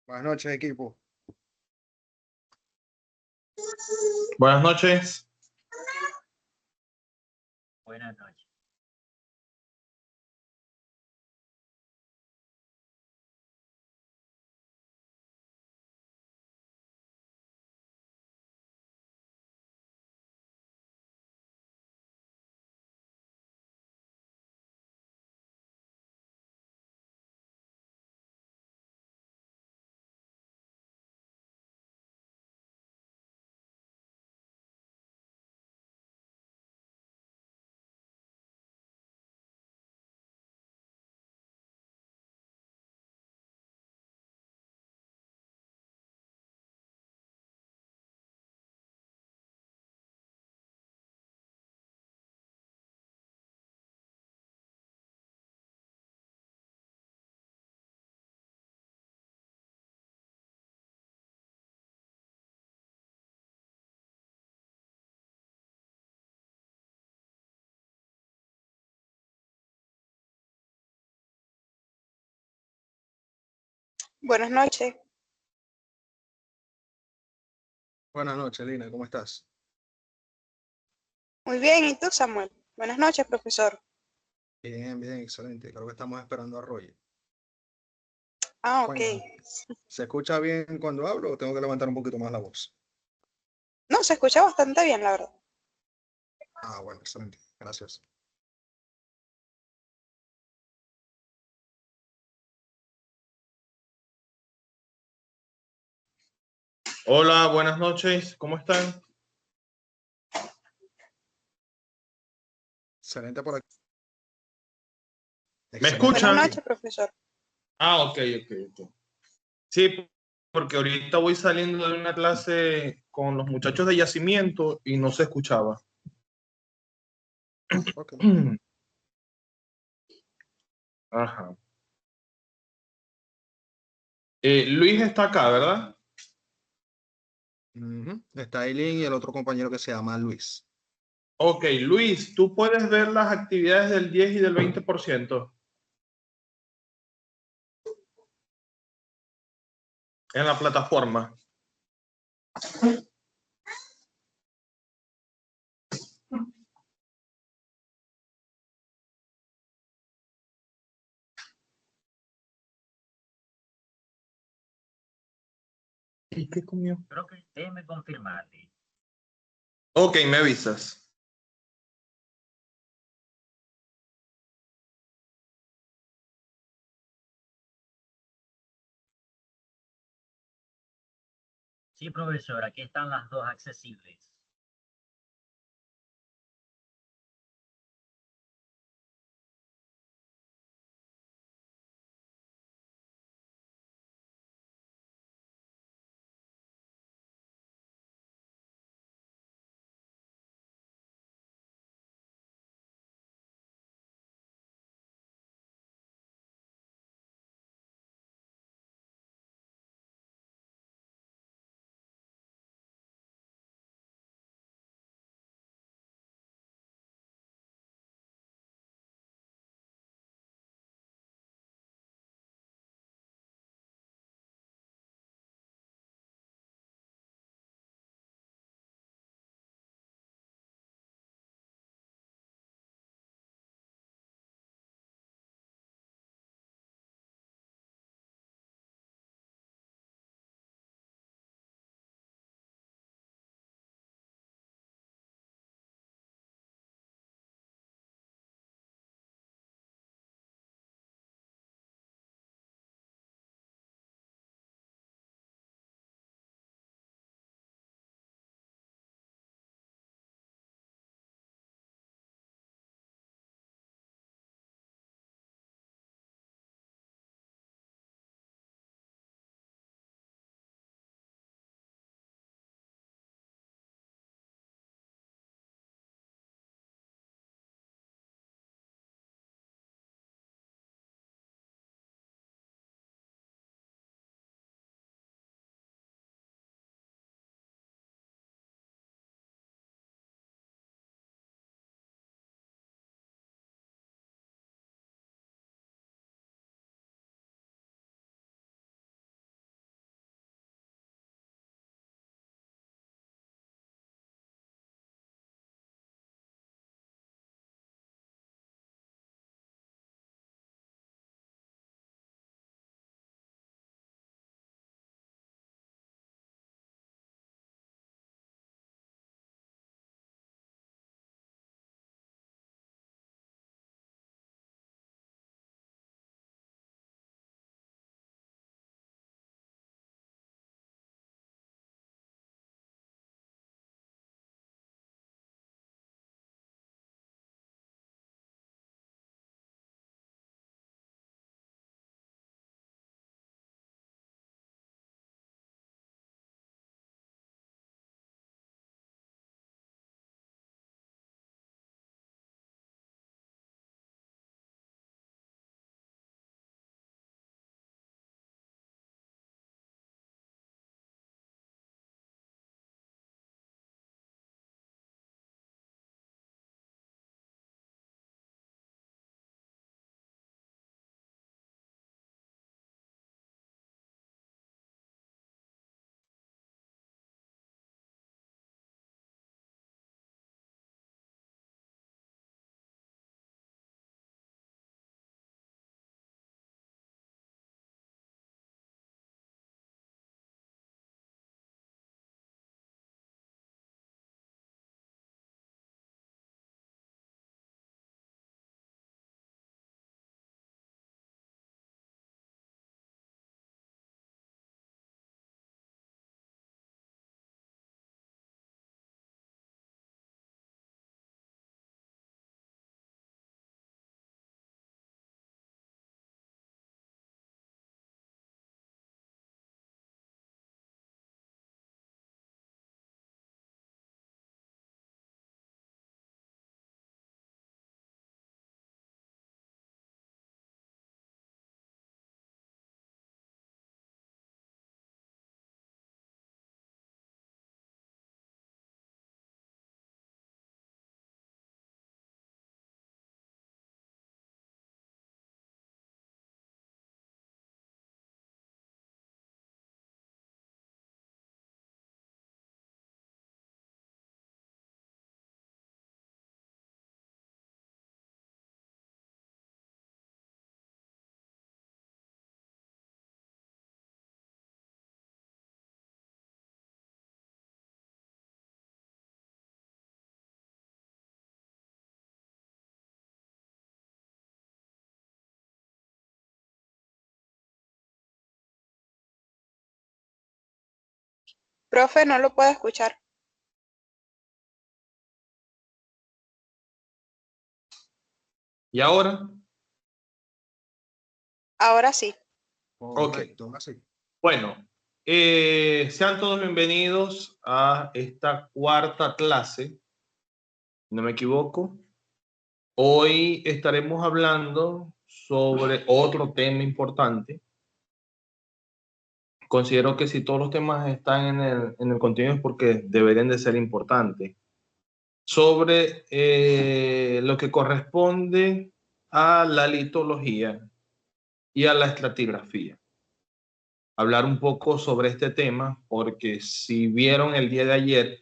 Buenas noches, equipo. Buenas noches. Buenas noches. Buenas noches. Buenas noches, Lina. ¿Cómo estás? Muy bien, ¿y tú, Samuel? Buenas noches, profesor. Bien, bien, excelente. Creo que estamos esperando a Roger. Ah, ok. Bueno, ¿se escucha bien cuando hablo o tengo que levantar un poquito más la voz? No, se escucha bastante bien, la verdad. Ah, bueno, excelente. Gracias. Hola, buenas noches. ¿Cómo están? Excelente por aquí. ¿Me Excelente por Buenas escuchan? aquí. noches, profesor. Ah, ok. Sí, porque ahorita voy saliendo de una clase con los muchachos de yacimiento y no se escuchaba. Ok. Ajá. Luis está acá, ¿verdad? Ujú. Está Aileen y el otro compañero que se llama Luis. Ok, Luis, ¿tú puedes ver las actividades del 10 y del 20% en la plataforma? ¿Y qué comió? Creo que déjeme confirmarle. Ok, me avisas. Sí, profesor, aquí están las dos accesibles. Profe, no lo puedo escuchar. ¿Y ahora? Ahora sí. Correcto, ahora sí. Bueno, sean todos bienvenidos a esta cuarta clase, si no me equivoco. Hoy estaremos hablando sobre otro tema importante. Considero que si todos los temas están en el contenido es porque deberían de ser importantes. Sobre lo que corresponde a la litología y a la estratigrafía. Hablar un poco sobre este tema, porque si vieron el día de ayer,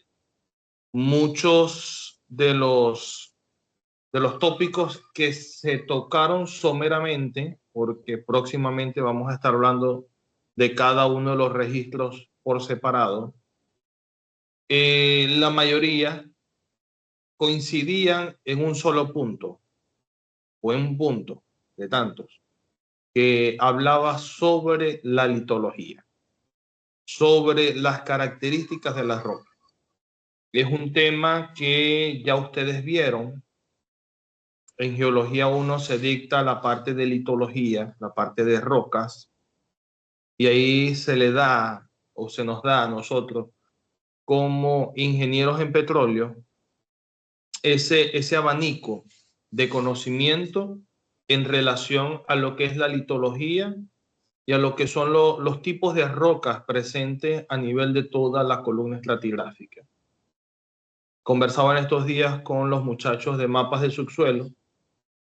muchos de los tópicos que se tocaron someramente, porque próximamente vamos a estar hablando de cada uno de los registros por separado, la mayoría coincidían en un solo punto, o en un punto de tantos, que hablaba sobre la litología, sobre las características de las rocas. Es un tema que ya ustedes vieron. En Geología 1 se dicta la parte de litología, la parte de rocas, y ahí se le da, o se nos da a nosotros, como ingenieros en petróleo, ese abanico de conocimiento en relación a lo que es la litología y a lo que son los tipos de rocas presentes a nivel de toda la columna estratigráfica. Conversaba en estos días con los muchachos de mapas de subsuelo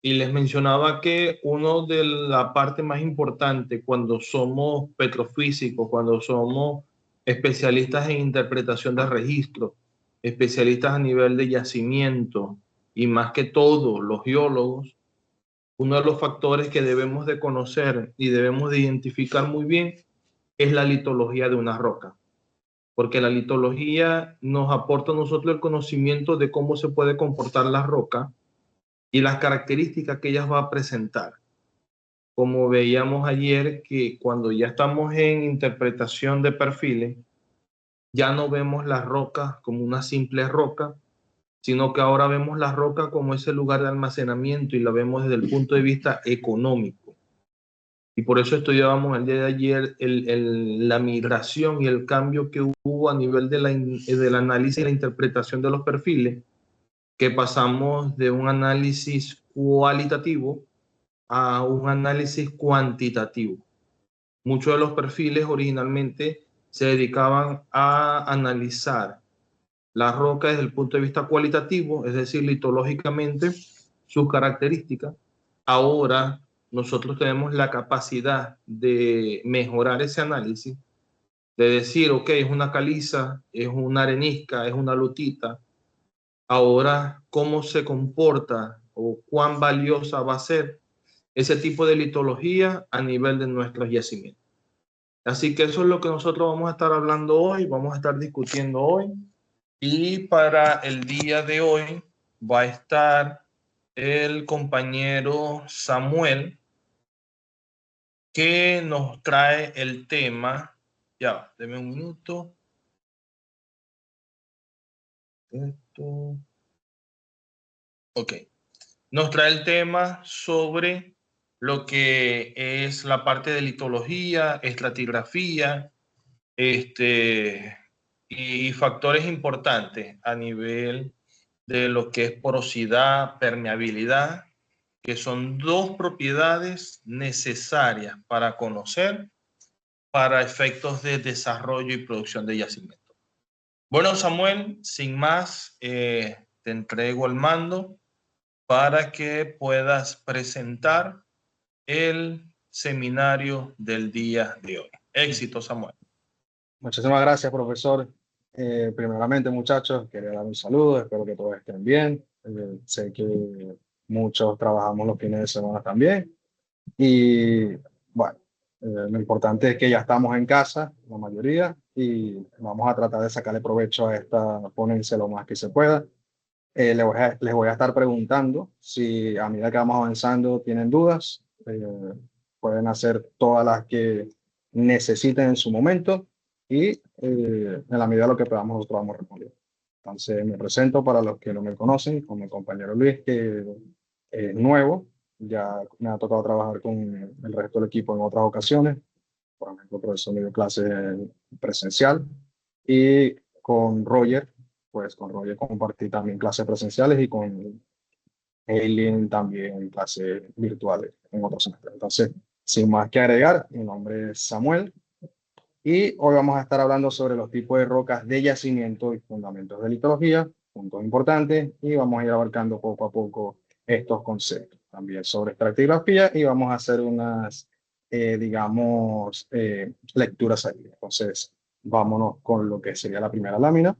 y les mencionaba que una de la parte más importante cuando somos petrofísicos, cuando somos especialistas en interpretación de registros, especialistas a nivel de yacimiento y más que todo los geólogos, uno de los factores que debemos de conocer y debemos de identificar muy bien es la litología de una roca, porque la litología nos aporta a nosotros el conocimiento de cómo se puede comportar la roca y las características que ellas va a presentar. Como veíamos ayer, que cuando ya estamos en interpretación de perfiles, ya no vemos la roca como una simple roca, sino que ahora vemos la roca como ese lugar de almacenamiento y la vemos desde el punto de vista económico. Y por eso estudiábamos el día de ayer la migración y el cambio que hubo a nivel del análisis y la interpretación de los perfiles, que pasamos de un análisis cualitativo a un análisis cuantitativo. Muchos de los perfiles originalmente se dedicaban a analizar la roca desde el punto de vista cualitativo, es decir, litológicamente, sus características. Ahora nosotros tenemos la capacidad de mejorar ese análisis, de decir, ok, es una caliza, es una arenisca, es una lutita. Ahora, ¿cómo se comporta o cuán valiosa va a ser ese tipo de litología a nivel de nuestros yacimientos? Así que eso es lo que nosotros vamos a estar hablando hoy, vamos a estar discutiendo hoy. Y para el día de hoy va a estar el compañero Samuel, que nos trae el tema. Ya, deme un minuto. Esto. Ok. Nos trae el tema sobre lo que es la parte de litología, estratigrafía, y factores importantes a nivel de lo que es porosidad, permeabilidad, que son dos propiedades necesarias para conocer para efectos de desarrollo y producción de yacimientos. Bueno, Samuel, sin más, te entrego el mando para que puedas presentar el seminario del día de hoy. Éxito, Samuel. Muchísimas gracias, profesor. Primeramente, muchachos, quería dar un saludo. Espero que todos estén bien. Sé que muchos trabajamos los fines de semana también. Y bueno, lo importante es que ya estamos en casa, la mayoría, y vamos a tratar de sacarle provecho a esta ponencia lo más que se pueda. Les voy a estar preguntando si a medida que vamos avanzando tienen dudas. Pueden hacer todas las que necesiten en su momento y en la medida de lo que podamos nosotros vamos respondiendo. Entonces me presento para los que no me conocen, con mi compañero Luis, que es nuevo, ya me ha tocado trabajar con el resto del equipo en otras ocasiones, por ejemplo, el profesor me dio clase presencial, y con Roger, pues con Roger compartí también clases presenciales y con Eileen también clases virtuales en otros semestres. Entonces, sin más que agregar, mi nombre es Samuel y hoy vamos a estar hablando sobre los tipos de rocas de yacimiento y fundamentos de litología, puntos importantes, y vamos a ir abarcando poco a poco estos conceptos. También sobre estratigrafía y vamos a hacer unas, digamos, lecturas ahí. Entonces, vámonos con lo que sería la primera lámina.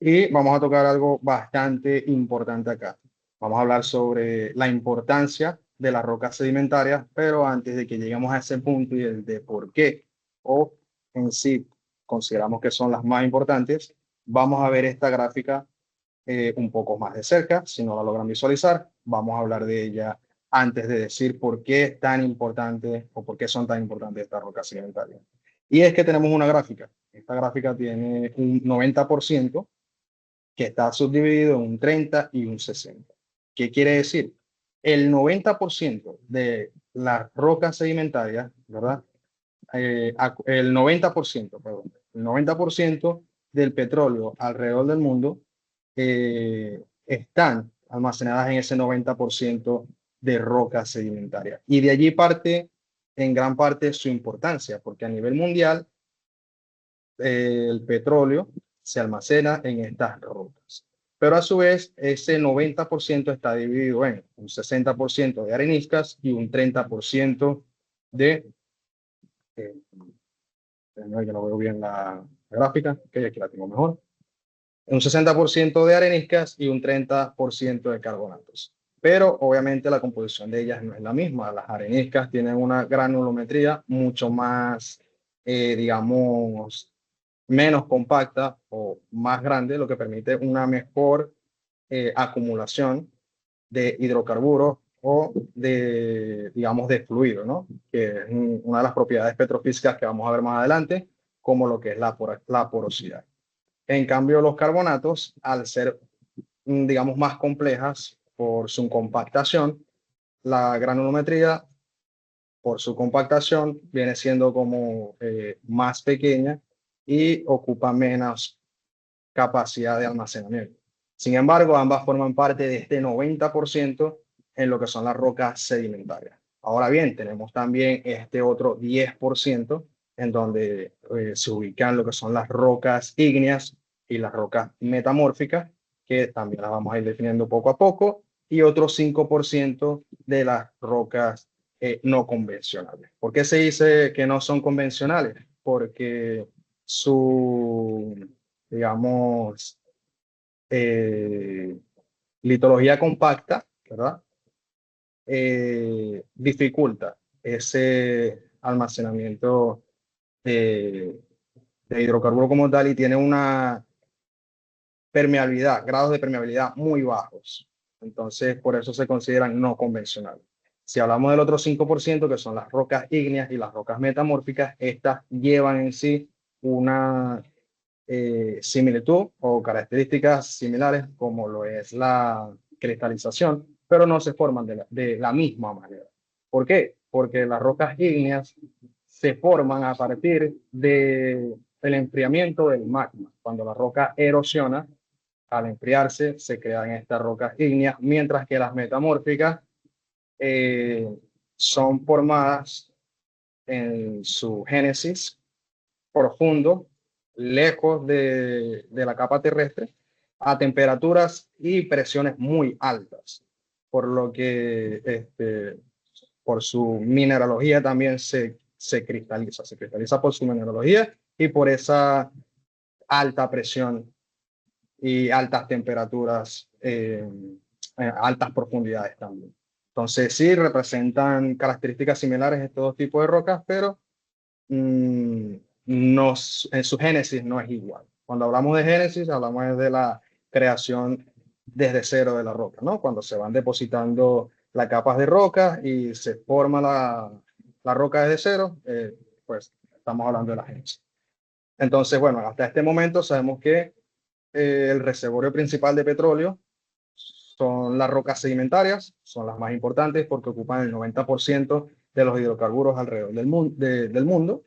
Y vamos a tocar algo bastante importante acá. Vamos a hablar sobre la importancia de las rocas sedimentarias, pero antes de que lleguemos a ese punto y el de por qué o en sí consideramos que son las más importantes, vamos a ver esta gráfica un poco más de cerca. Si no la logran visualizar, vamos a hablar de ella antes de decir por qué es tan importante o por qué son tan importantes estas rocas sedimentarias. Y es que tenemos una gráfica. Esta gráfica tiene un 90% que está subdividido en un 30 y un 60. ¿Qué quiere decir? El 90% de las rocas sedimentarias, ¿verdad? El 90%, perdón, el 90% del petróleo alrededor del mundo están almacenadas en ese 90% de rocas sedimentarias. Y de allí parte, en gran parte, su importancia, porque a nivel mundial, el petróleo se almacena en estas rocas. Pero a su vez, ese 90% está dividido en un 60% de areniscas y un 30% de... yo no veo bien la gráfica, que aquí la tengo mejor. Un 60% de areniscas y un 30% de carbonatos. Pero obviamente la composición de ellas no es la misma. Las areniscas tienen una granulometría mucho más, digamos, menos compacta o más grande, lo que permite una mejor acumulación de hidrocarburos o de, digamos, de fluido, ¿no? Que es una de las propiedades petrofísicas que vamos a ver más adelante, como lo que es la porosidad. En cambio, los carbonatos, al ser, digamos, más complejas por su compactación, la granulometría, por su compactación, viene siendo como más pequeña y ocupa menos capacidad de almacenamiento. Sin embargo, ambas forman parte de este 90% en lo que son las rocas sedimentarias. Ahora bien, tenemos también este otro 10% en donde se ubican lo que son las rocas ígneas y las rocas metamórficas, que también las vamos a ir definiendo poco a poco, y otro 5% de las rocas no convencionales. ¿Por qué se dice que no son convencionales? Porque su, digamos, litología compacta, ¿verdad? Dificulta ese almacenamiento de hidrocarburo como tal y tiene una permeabilidad, grados de permeabilidad muy bajos. Entonces, por eso se consideran no convencionales. Si hablamos del otro 5%, que son las rocas ígneas y las rocas metamórficas, estas llevan en sí una similitud o características similares como lo es la cristalización, pero no se forman de la misma manera. ¿Por qué? Porque las rocas ígneas se forman a partir del enfriamiento del magma. Cuando la roca erosiona, al enfriarse, se crean estas rocas ígneas, mientras que las metamórficas son formadas en su génesis profundo, lejos de la capa terrestre, a temperaturas y presiones muy altas, por lo que por su mineralogía también se cristaliza por su mineralogía y por esa alta presión y altas temperaturas, altas profundidades también. Entonces sí representan características similares estos dos tipos de rocas, pero no, en su génesis no es igual. Cuando hablamos de génesis, hablamos de la creación desde cero de la roca, ¿no? Cuando se van depositando las capas de roca y se forma la roca es de cero, pues estamos hablando de la génesis. Entonces, bueno, hasta este momento sabemos que el reservorio principal de petróleo son las rocas sedimentarias, son las más importantes porque ocupan el 90% de los hidrocarburos alrededor del mundo.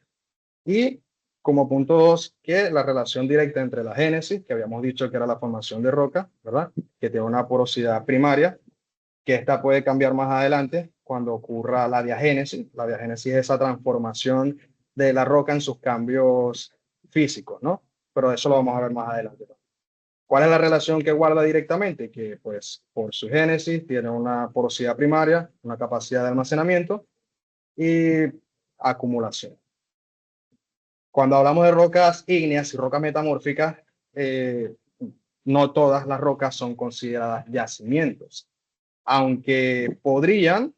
Y como punto 2, que la relación directa entre la génesis, que habíamos dicho que era la formación de roca, ¿verdad? Que tiene una porosidad primaria, que esta puede cambiar más adelante cuando ocurra la diagénesis. La diagénesis es esa transformación de la roca en sus cambios físicos, ¿no? Pero eso lo vamos a ver más adelante. ¿Cuál es la relación que guarda directamente? Que pues por su génesis tiene una porosidad primaria, una capacidad de almacenamiento y acumulación. Cuando hablamos de rocas ígneas y rocas metamórficas, no todas las rocas son consideradas yacimientos, aunque podrían,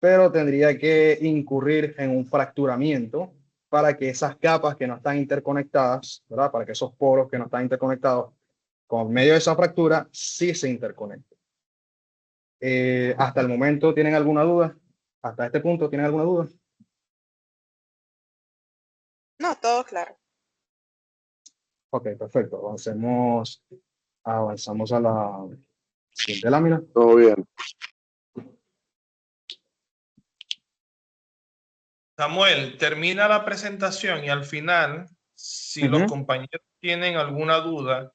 pero tendría que incurrir en un fracturamiento para que esas capas que no están interconectadas, ¿verdad? Para que esos poros que no están interconectados, con medio de esa fractura, sí se interconecten. Hasta el momento, ¿tienen alguna duda? Hasta este punto, ¿tienen alguna duda? No, todo claro. Ok, perfecto. Avanzamos a la siguiente lámina. Todo bien. Samuel, termina la presentación y al final, si los compañeros tienen alguna duda,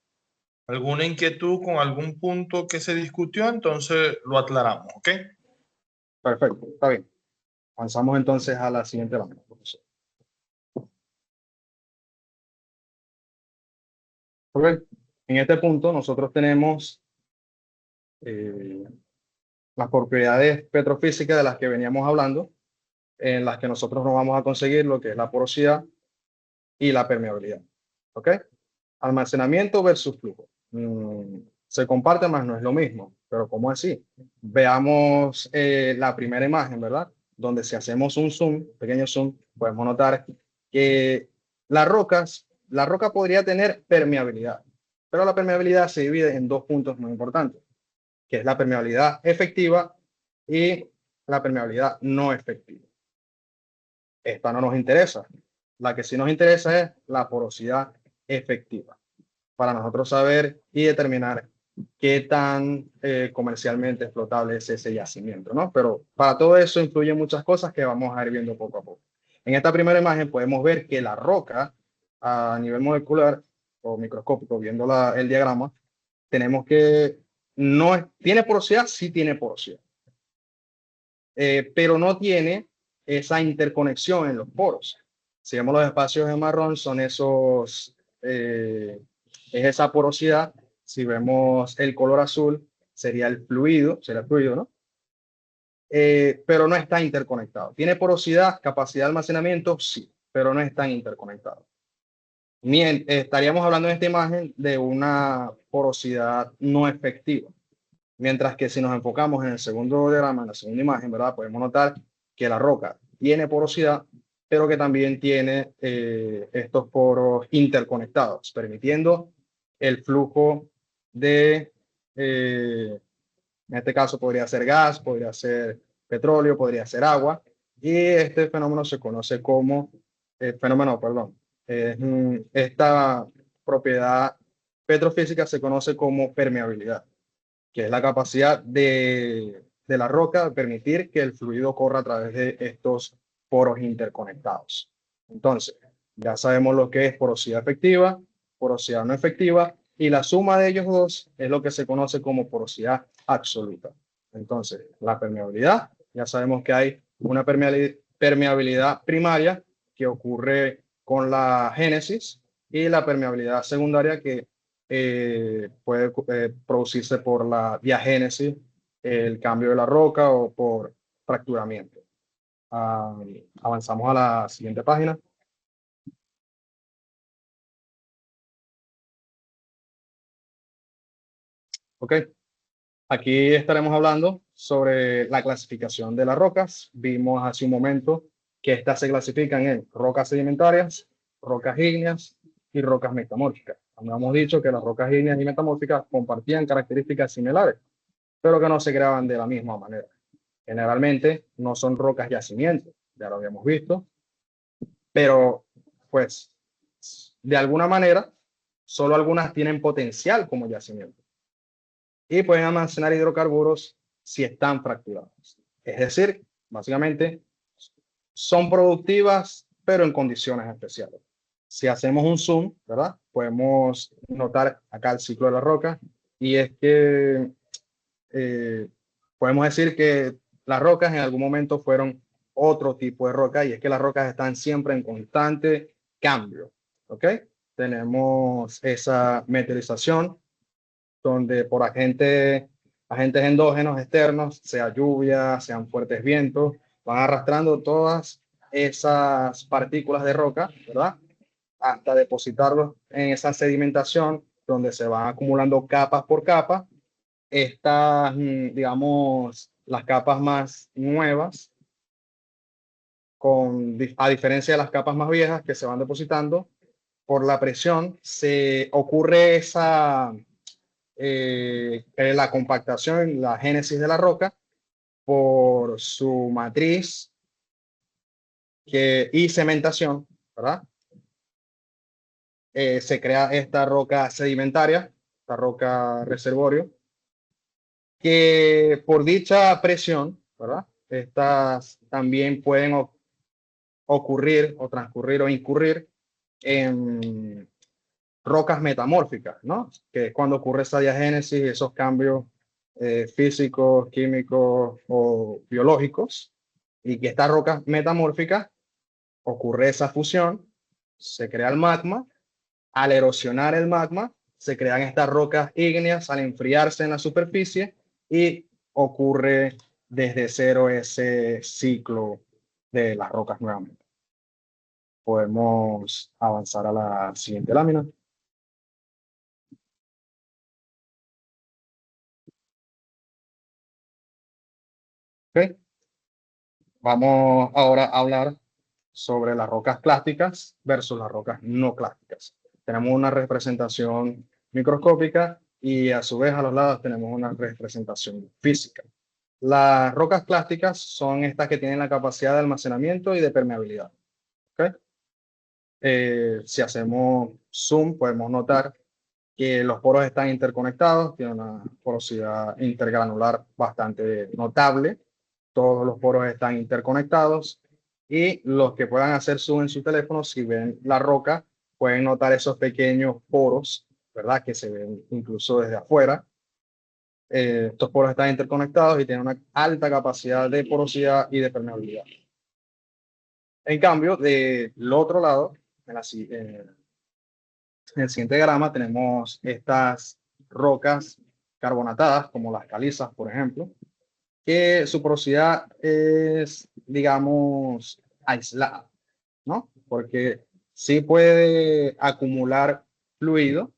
alguna inquietud con algún punto que se discutió, entonces lo aclaramos, ¿ok? Perfecto, está bien. Avanzamos entonces a la siguiente lámina, profesor. Ok, en este punto nosotros tenemos las propiedades petrofísicas de las que veníamos hablando, en las que nosotros nos vamos a conseguir lo que es la porosidad y la permeabilidad. ¿Ok? Almacenamiento versus flujo. Se comparte, más no es lo mismo, pero ¿cómo así? Veamos la primera imagen, ¿verdad? Donde si hacemos un zoom, pequeño zoom, podemos notar que la roca podría tener permeabilidad, pero la permeabilidad se divide en dos puntos muy importantes, que es la permeabilidad efectiva y la permeabilidad no efectiva. Esta no nos interesa. La que sí nos interesa es la porosidad efectiva, para nosotros saber y determinar qué tan comercialmente explotable es ese yacimiento, ¿no? Pero para todo eso influyen muchas cosas que vamos a ir viendo poco a poco. En esta primera imagen podemos ver que la roca, a nivel molecular o microscópico, viendo el diagrama, tenemos que tiene porosidad, sí tiene porosidad, pero no tiene esa interconexión en los poros. Si vemos los espacios en marrón, son es esa porosidad. Si vemos el color azul, sería el fluido, ¿no? Pero no está interconectado. ¿Tiene porosidad, capacidad de almacenamiento? Sí, pero no están interconectados. Estaríamos hablando en esta imagen de una porosidad no efectiva. Mientras que si nos enfocamos en el segundo diagrama, en la segunda imagen, ¿verdad? Podemos notar que la roca tiene porosidad, pero que también tiene estos poros interconectados, permitiendo el flujo de, en este caso podría ser gas, podría ser petróleo, podría ser agua, y este fenómeno se conoce como, esta propiedad petrofísica se conoce como permeabilidad, que es la capacidad de la roca de permitir que el fluido corra a través de estos poros interconectados. Entonces, ya sabemos lo que es porosidad efectiva, porosidad no efectiva, y la suma de ellos dos es lo que se conoce como porosidad absoluta. Entonces, la permeabilidad, ya sabemos que hay una permeabilidad primaria que ocurre con la génesis y la permeabilidad secundaria que puede producirse por la diagénesis, el cambio de la roca o por fracturamiento. Avanzamos a la siguiente página. Ok, aquí estaremos hablando sobre la clasificación de las rocas. Vimos hace un momento que estas se clasifican en rocas sedimentarias, rocas ígneas y rocas metamórficas. Habíamos dicho que las rocas ígneas y metamórficas compartían características similares, pero que no se creaban de la misma manera. Generalmente no son rocas yacimientos, ya lo habíamos visto, pero pues de alguna manera, solo algunas tienen potencial como yacimiento y pueden almacenar hidrocarburos si están fracturadas. Es decir, básicamente son productivas, pero en condiciones especiales. Si hacemos un zoom, ¿verdad? Podemos notar acá el ciclo de la roca y es que podemos decir que las rocas en algún momento fueron otro tipo de roca y es que las rocas están siempre en constante cambio, ¿ok? Tenemos esa meteorización donde por agentes endógenos externos, sea lluvia, sean fuertes vientos, van arrastrando todas esas partículas de roca, ¿verdad? Hasta depositarlos en esa sedimentación donde se van acumulando capas por capas. Estas, digamos, las capas más nuevas, a diferencia de las capas más viejas que se van depositando, por la presión se ocurre la compactación, la génesis de la roca por su matriz y cementación, ¿verdad? Se crea esta roca sedimentaria, esta roca reservorio, que por dicha presión, ¿verdad? Estas también pueden ocurrir o transcurrir o incurrir en rocas metamórficas, ¿no? Que es cuando ocurre esa diagénesis, esos cambios físicos, químicos o biológicos, y que estas rocas metamórficas ocurre esa fusión, se crea el magma, al erosionar el magma, se crean estas rocas ígneas al enfriarse en la superficie y ocurre desde cero ese ciclo de las rocas nuevamente. Podemos avanzar a la siguiente lámina. Okay. Vamos ahora a hablar sobre las rocas clásticas versus las rocas no clásticas. Tenemos una representación microscópica y a su vez a los lados tenemos una representación física. Las rocas clásticas son estas que tienen la capacidad de almacenamiento y de permeabilidad. ¿Okay? Si hacemos zoom, podemos notar que los poros están interconectados, tienen una porosidad intergranular bastante notable. Todos los poros están interconectados y los que puedan hacer zoom en su teléfono, si ven la roca, pueden notar esos pequeños poros, ¿verdad? Que se ven incluso desde afuera. Estos poros están interconectados y tienen una alta capacidad de porosidad y de permeabilidad. En cambio, del otro lado, en el siguiente diagrama tenemos estas rocas carbonatadas, como las calizas, por ejemplo, que su porosidad es, digamos, aislada, ¿no? Porque sí puede acumular fluido,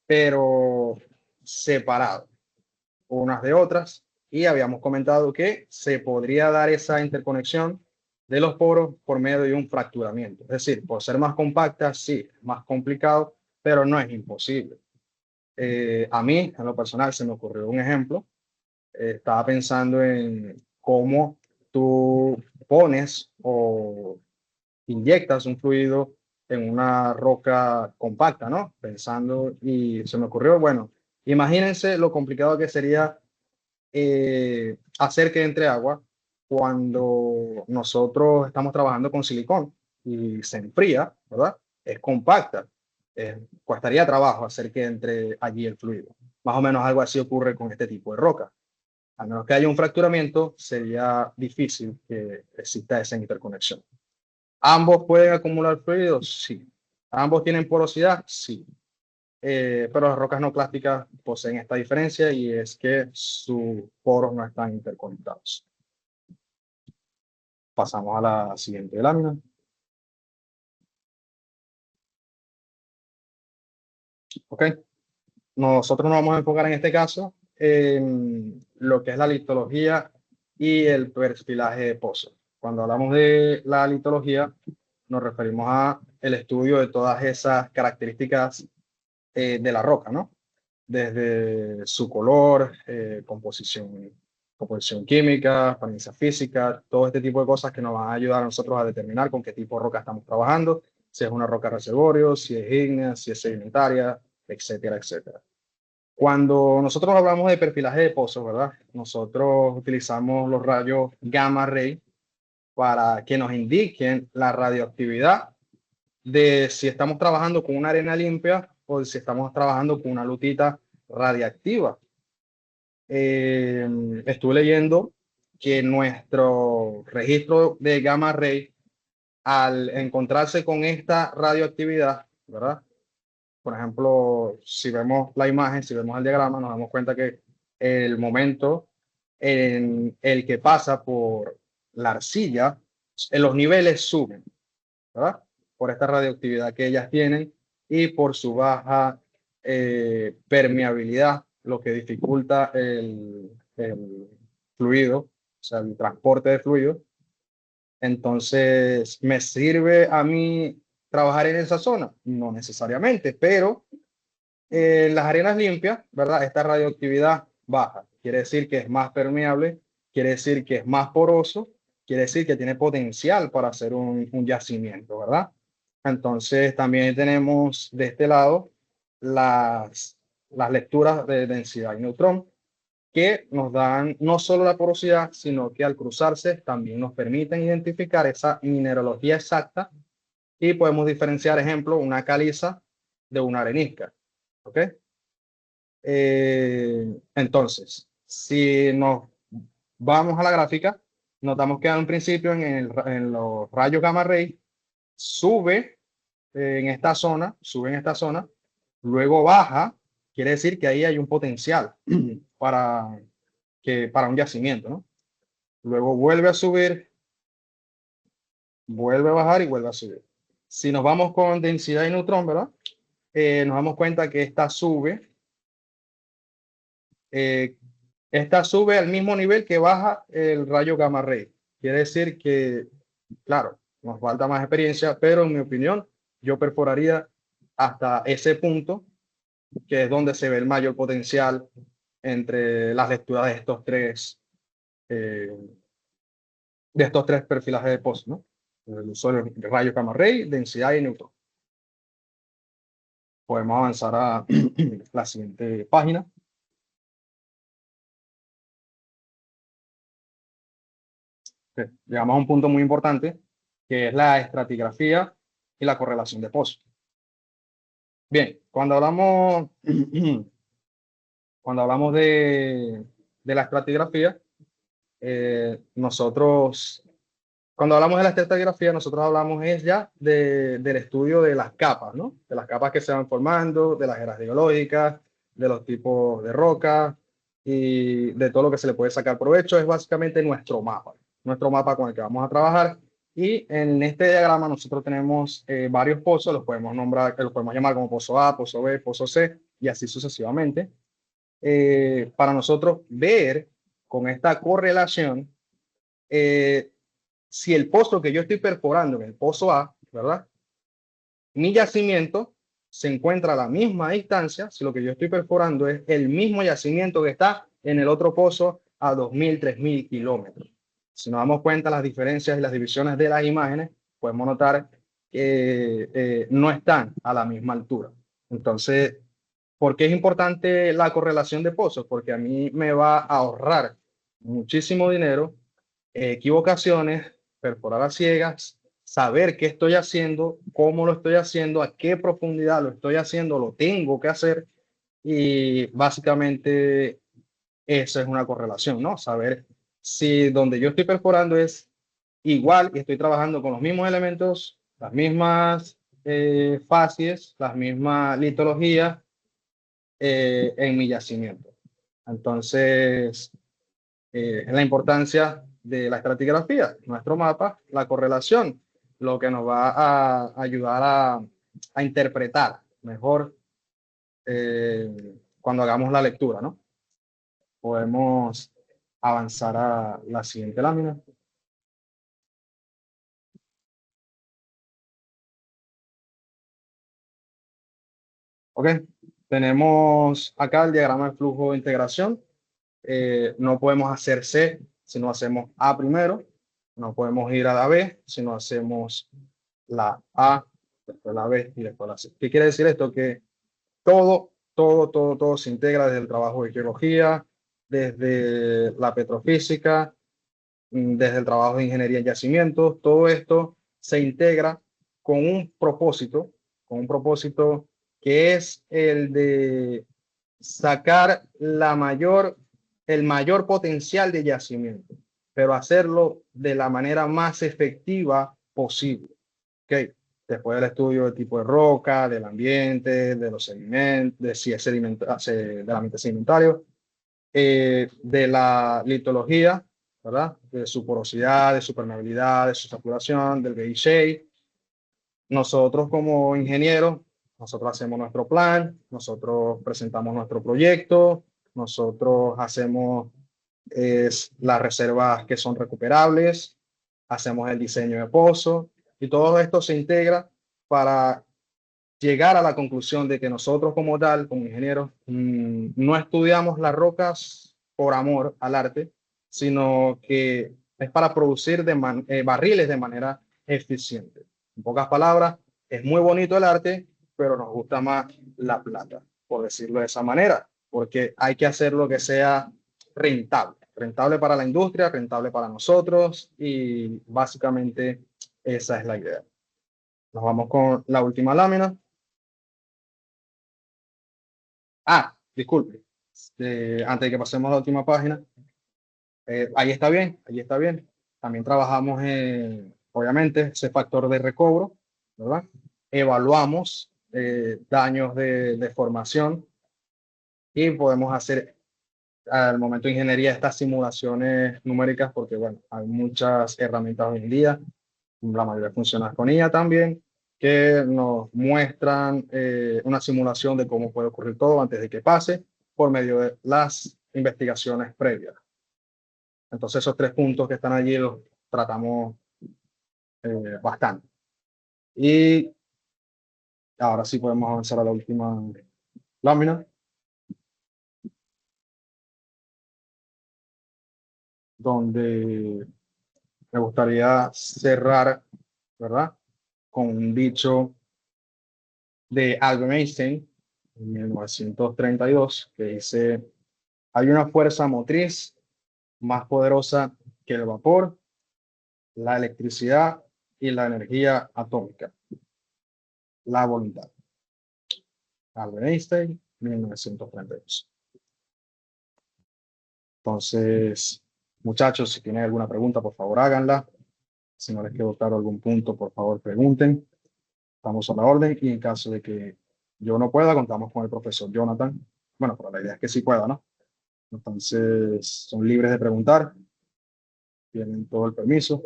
pero separado unas de otras. Y habíamos comentado que se podría dar esa interconexión de los poros por medio de un fracturamiento. Es decir, por ser más compactas, sí, es más complicado, pero no es imposible. A mí, en lo personal, se me ocurrió un ejemplo. Estaba pensando en cómo tú pones o inyectas un fluido en una roca compacta, ¿no? Pensando, y se me ocurrió, bueno, imagínense lo complicado que sería hacer que entre agua cuando nosotros estamos trabajando con silicón y se enfría, ¿verdad? Es compacta. Costaría trabajo hacer que entre allí el fluido. Más o menos algo así ocurre con este tipo de roca. A menos que haya un fracturamiento, sería difícil que exista esa interconexión. ¿Ambos pueden acumular fluidos? Sí. ¿Ambos tienen porosidad? Sí. Pero las rocas no clásticas poseen esta diferencia y es que sus poros no están interconectados. Pasamos a la siguiente lámina. Ok. Nosotros nos vamos a enfocar en este caso en lo que es la litología y el perfilaje de pozos. Cuando hablamos de la litología, nos referimos a el estudio de todas esas características de la roca, ¿no? Desde su color, composición composición química, apariencia física, todo este tipo de cosas que nos van a ayudar a nosotros a determinar con qué tipo de roca estamos trabajando, si es una roca reservorio, si es ígnea, si es sedimentaria, etcétera, etcétera. Cuando nosotros hablamos de perfilaje de pozos, ¿verdad? Nosotros utilizamos los rayos gamma ray para que nos indiquen la radioactividad de si estamos trabajando con una arena limpia o si estamos trabajando con una lutita radiactiva. Estuve leyendo que nuestro registro de gamma ray, al encontrarse con esta radioactividad, ¿verdad? Por ejemplo, si vemos la imagen, si vemos el diagrama, nos damos cuenta que el momento en el que pasa por la arcilla, los niveles suben, ¿verdad? Por esta radioactividad que ellas tienen y por su baja permeabilidad, lo que dificulta el fluido, o sea, el transporte de fluido. Entonces, ¿me sirve a mí trabajar en esa zona? No necesariamente, pero en las arenas limpias, ¿verdad? Esta radioactividad baja. Quiere decir que es más permeable, quiere decir que es más poroso, quiere decir que tiene potencial para hacer un yacimiento, ¿verdad? Entonces, también tenemos de este lado las lecturas de densidad y neutrón, que nos dan no solo la porosidad, sino que al cruzarse también nos permiten identificar esa mineralogía exacta y podemos diferenciar, ejemplo, una caliza de una arenisca. ¿Ok? Entonces, si nos vamos a la gráfica, notamos que en un principio en los rayos gamma ray sube sube en esta zona, luego baja, quiere decir que ahí hay un potencial para, para un yacimiento, ¿no? Luego vuelve a subir, vuelve a bajar y vuelve a subir. Si nos vamos con densidad y neutrón, ¿verdad? Nos damos cuenta que eh, esta sube al mismo nivel que baja el rayo gamma ray. Quiere decir que, claro, nos falta más experiencia, pero en mi opinión, yo perforaría hasta ese punto, que es donde se ve el mayor potencial entre las lecturas eh, de estos tres perfilajes de pozo, ¿no? El usuario de rayo gamma ray, densidad y neutrón. Podemos avanzar a la siguiente página. Llegamos a un punto muy importante, que es la estratigrafía y la correlación de pozos. Bien, cuando hablamos de la estratigrafía, cuando hablamos de la estratigrafía, nosotros hablamos es ya del estudio de las capas, ¿no? De las capas que se van formando, de las eras geológicas, de los tipos de roca y de todo lo que se le puede sacar provecho. Es básicamente nuestro mapa con el que vamos a trabajar. Y en este diagrama nosotros tenemos varios pozos, los podemos nombrar, los podemos llamar como pozo A, pozo B, pozo C y así sucesivamente. Para nosotros ver con esta correlación si el pozo que yo estoy perforando en el pozo A, ¿verdad? Mi yacimiento se encuentra a la misma distancia si lo que yo estoy perforando es el mismo yacimiento que está en el otro pozo a 2.000, 3.000 kilómetros. Si nos damos cuenta las diferencias y las divisiones de las imágenes, podemos notar que no están a la misma altura. Entonces, ¿por qué es importante la correlación de pozos? Porque a mí me va a ahorrar muchísimo dinero, equivocaciones, perforar a ciegas, saber qué estoy haciendo, cómo lo estoy haciendo, a qué profundidad lo estoy haciendo, lo tengo que hacer. Y básicamente esa es una correlación, ¿no? Saber si donde yo estoy perforando es igual y estoy trabajando con los mismos elementos, las mismas facies, las mismas litologías en mi yacimiento. Entonces, es la importancia de la estratigrafía, nuestro mapa, la correlación, lo que nos va a ayudar a interpretar mejor cuando hagamos la lectura, ¿no? Podemos avanzar a la siguiente lámina. Ok, tenemos acá el diagrama de flujo de integración. no podemos hacer C si no hacemos A primero, no podemos ir a la B si no hacemos la A, después la B y después la C. ¿Qué quiere decir esto? Que todo se integra desde el trabajo de geología, desde la petrofísica, desde el trabajo de ingeniería en yacimientos, todo esto se integra con con un propósito que es el de sacar el mayor potencial de yacimiento, pero hacerlo de la manera más efectiva posible. ¿Okay? Después del estudio del tipo de roca, del ambiente, de los sedimentos, de si es del ambiente sedimentario, de la litología, ¿verdad? De su porosidad, de su permeabilidad, de su saturación, del gauge shape. Nosotros como ingenieros, nosotros hacemos nuestro plan, nosotros presentamos nuestro proyecto, nosotros hacemos las reservas que son recuperables, hacemos el diseño de pozo y todo esto se integra para llegar a la conclusión de que nosotros como tal, como ingenieros, no estudiamos las rocas por amor al arte, sino que es para producir barriles de manera eficiente. En pocas palabras, es muy bonito el arte, pero nos gusta más la plata, por decirlo de esa manera, porque hay que hacer lo que sea rentable, rentable para la industria, rentable para nosotros y básicamente esa es la idea. Nos vamos con la última lámina. Disculpe, antes de que pasemos a la última página, ahí está bien, ahí está bien. También trabajamos en, obviamente, ese factor de recobro, ¿verdad? Evaluamos daños de formación y podemos hacer al momento de ingeniería estas simulaciones numéricas porque, bueno, hay muchas herramientas hoy en día, la mayoría funcionan con IA también, que nos muestran una simulación de cómo puede ocurrir todo antes de que pase por medio de las investigaciones previas. Entonces esos tres puntos que están allí los tratamos bastante. Y ahora sí podemos avanzar a la última lámina, donde me gustaría cerrar, ¿verdad? Con un dicho de Albert Einstein en 1932 que dice: hay una fuerza motriz más poderosa que el vapor, la electricidad y la energía atómica, la voluntad. Albert Einstein, 1932. Entonces, muchachos, si tienen alguna pregunta, por favor háganla. Si no les quedó claro algún punto, por favor pregunten. Estamos a la orden y en caso de que yo no pueda, contamos con el profesor Jonathan. Bueno, pero la idea es que sí pueda, ¿no? Entonces, son libres de preguntar. Tienen todo el permiso.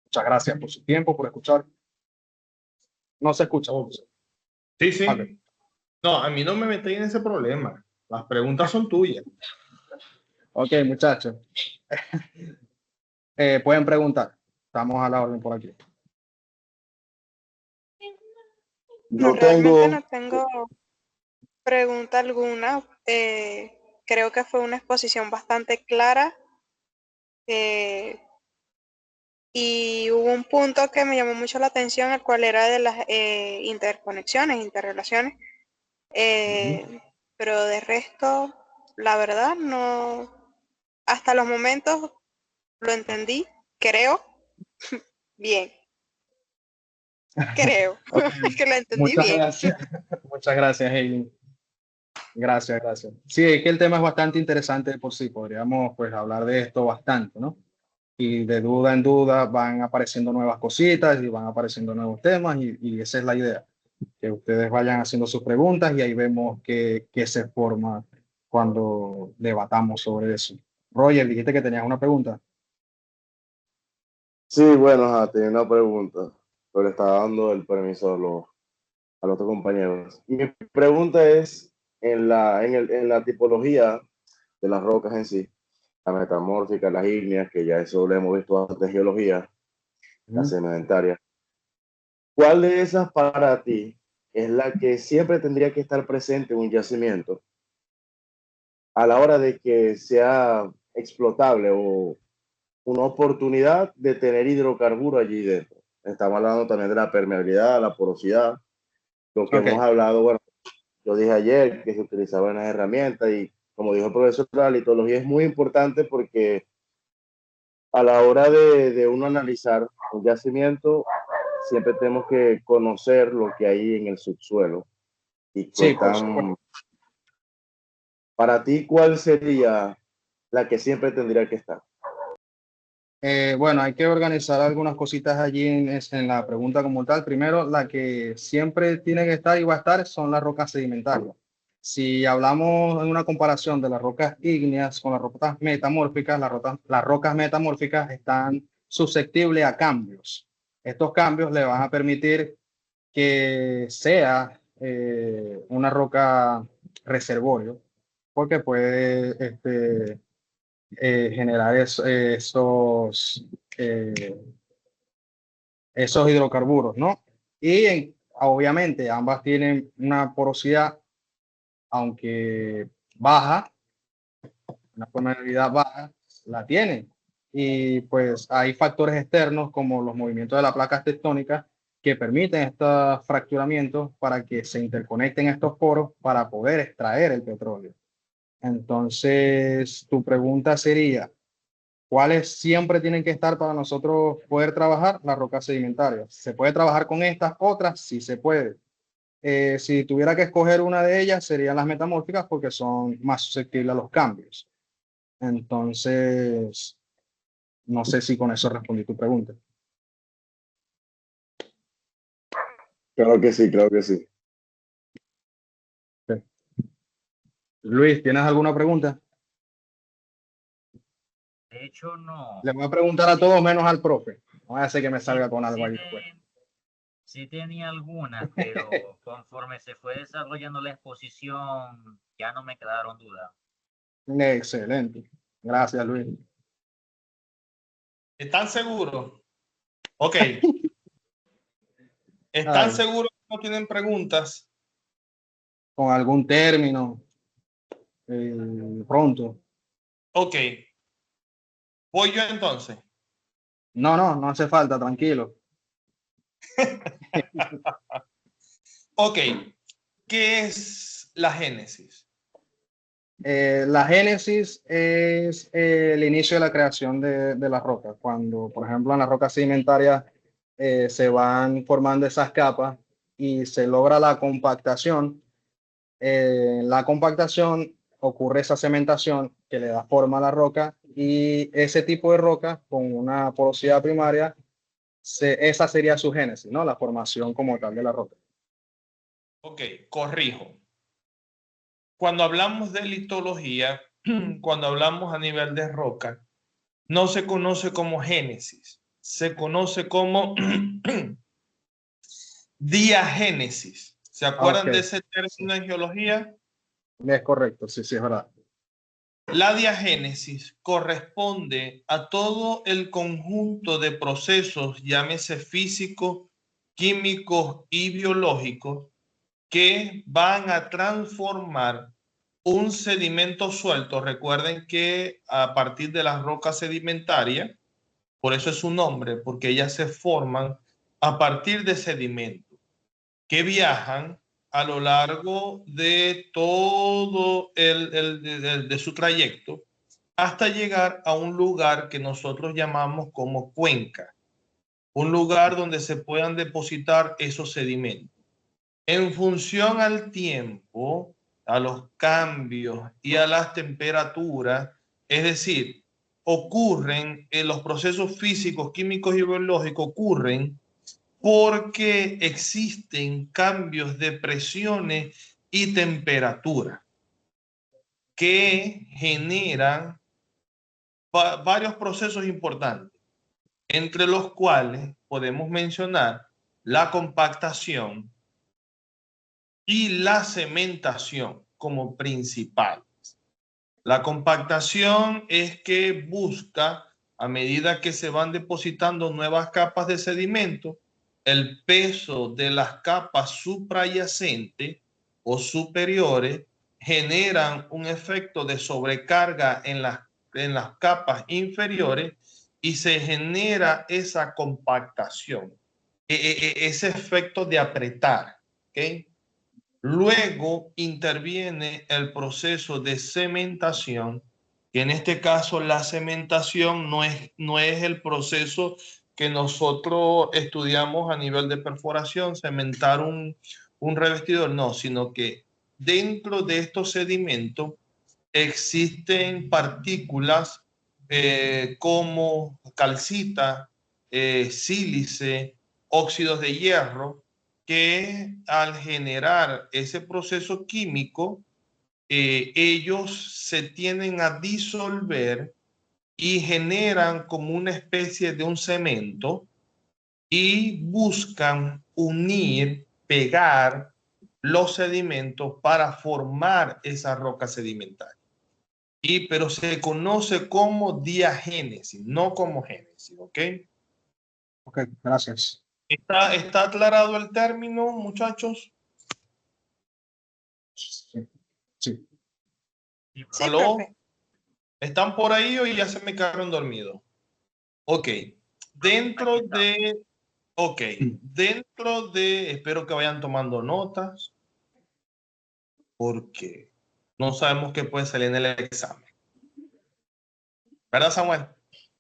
Muchas gracias por su tiempo, por escuchar. No se escucha, profesor. Sí, sí. Vale. No, a mí no me metí en ese problema. Las preguntas son tuyas. Ok, muchachos. Pueden preguntar. Estamos a la orden por aquí. No, Yo realmente tengo, no tengo pregunta alguna. Creo que fue una exposición bastante clara. Y hubo un punto que me llamó mucho la atención, el cual era de las interconexiones, interrelaciones. Pero de resto, la verdad, no. Hasta los momentos lo entendí, creo, bien. Creo Okay. que lo entendí Muchas bien. gracias. Muchas gracias, Hayley. Gracias, gracias. Sí, es que el tema es bastante interesante de por sí. Podríamos pues hablar de esto bastante, ¿no? Y de duda en duda van apareciendo nuevas cositas y van apareciendo nuevos temas y esa es la idea, que ustedes vayan haciendo sus preguntas y ahí vemos qué se forma cuando debatamos sobre eso. Roger, dijiste que tenías una pregunta. sí, bueno, tenía una pregunta, pero le estaba dando el permiso a los otros compañeros. Mi pregunta es, en la tipología de las rocas en sí, la metamórfica, las ígneas, que ya eso lo hemos visto antes de geología, la sedimentaria, ¿cuál de esas para ti es la que siempre tendría que estar presente en un yacimiento? a la hora de que sea explotable o una oportunidad de tener hidrocarburo allí dentro. Estamos hablando también de la permeabilidad, la porosidad, lo que hemos hablado, bueno, yo dije ayer que se utilizaban las herramientas y como dijo el profesor, la litología es muy importante porque a la hora de uno analizar un yacimiento, siempre tenemos que conocer lo que hay en el subsuelo y qué Sí, por supuesto. tan... Para ti, ¿cuál sería la que siempre tendría que estar? Bueno, hay que organizar algunas cositas allí en la pregunta como tal. Primero, la que siempre tiene que estar y va a estar son las rocas sedimentarias. Si hablamos en una comparación de las rocas ígneas con las rocas metamórficas, las rocas metamórficas están susceptibles a cambios. Estos cambios le van a permitir que sea una roca reservorio, porque puede generar eh, esos hidrocarburos, ¿no? Y obviamente ambas tienen una porosidad, aunque baja, una permeabilidad baja, la tienen. Y pues hay factores externos como los movimientos de las placas tectónicas que permiten estos fracturamientos para que se interconecten estos poros para poder extraer el petróleo. Entonces, tu pregunta sería, ¿cuáles siempre tienen que estar para nosotros poder trabajar? Las rocas sedimentarias. ¿Se puede trabajar con estas otras? Sí se puede. Si tuviera que escoger una de ellas, serían las metamórficas porque son más susceptibles a los cambios. Entonces, no sé si con eso respondí tu pregunta. Claro que sí, claro que sí. Sí. Luis, ¿tienes alguna pregunta? De hecho, no. Le voy a preguntar a todos menos al profe. No voy a hacer que me Sí, salga con algo sí, ahí después. sí tenía algunas, pero conforme se fue desarrollando la exposición, ya no me quedaron dudas. Excelente. Gracias, Luis. ¿Están seguros? Ok. ¿Están Ay, seguros que no tienen preguntas? con algún término, pronto. Ok. Voy yo entonces. No, no, no hace falta, tranquilo. Ok. ¿Qué es la génesis? La génesis es el inicio de la creación de las rocas. Cuando, por ejemplo, en las rocas sedimentarias se van formando esas capas y se logra la compactación. En la compactación ocurre esa cementación que le da forma a la roca y ese tipo de roca con una porosidad primaria, esa sería su génesis, ¿no? La formación como tal de la roca. Ok, corrijo. Cuando hablamos de litología, cuando hablamos a nivel de roca, no se conoce como génesis, se conoce como diagénesis. ¿Se Ok, acuerdan de ese sí, término en geología? es correcto, sí, sí, es verdad. La diagénesis corresponde a todo el conjunto de procesos, llámese físicos, químicos y biológicos, que van a transformar un sedimento suelto. Recuerden que a partir de las rocas sedimentarias, por eso es su nombre, porque ellas se forman a partir de sedimentos que viajan a lo largo de todo de su trayecto hasta llegar a un lugar que nosotros llamamos como cuenca, un lugar donde se puedan depositar esos sedimentos. En función al tiempo, a los cambios y a las temperaturas, es decir, ocurren en los procesos físicos, químicos y biológicos, ocurren porque existen cambios de presiones y temperatura que generan varios procesos importantes, entre los cuales podemos mencionar la compactación y la cementación como principal. La compactación es que busca, a medida que se van depositando nuevas capas de sedimento, el peso de las capas suprayacentes o superiores generan un efecto de sobrecarga en las capas inferiores y se genera esa compactación, ese efecto de apretar, ¿ok? Luego interviene el proceso de cementación, que en este caso la cementación no es el proceso que nosotros estudiamos a nivel de perforación, cementar un revestidor, no, sino que dentro de estos sedimentos existen partículas como calcita, sílice, óxidos de hierro, que al generar ese proceso químico, ellos se tienden a disolver y generan como una especie de un cemento y buscan unir, pegar los sedimentos para formar esa roca sedimentaria. Pero se conoce como diagénesis, no como génesis, ¿ok? Ok, gracias. ¿Está aclarado el término, muchachos? Sí. Sí. Sí, Sí, ¿Aló? profe. ¿Están por ahí o ya se me quedaron dormidos? Ok. Dentro de, espero que vayan tomando notas, porque no sabemos qué puede salir en el examen. ¿Verdad, Samuel?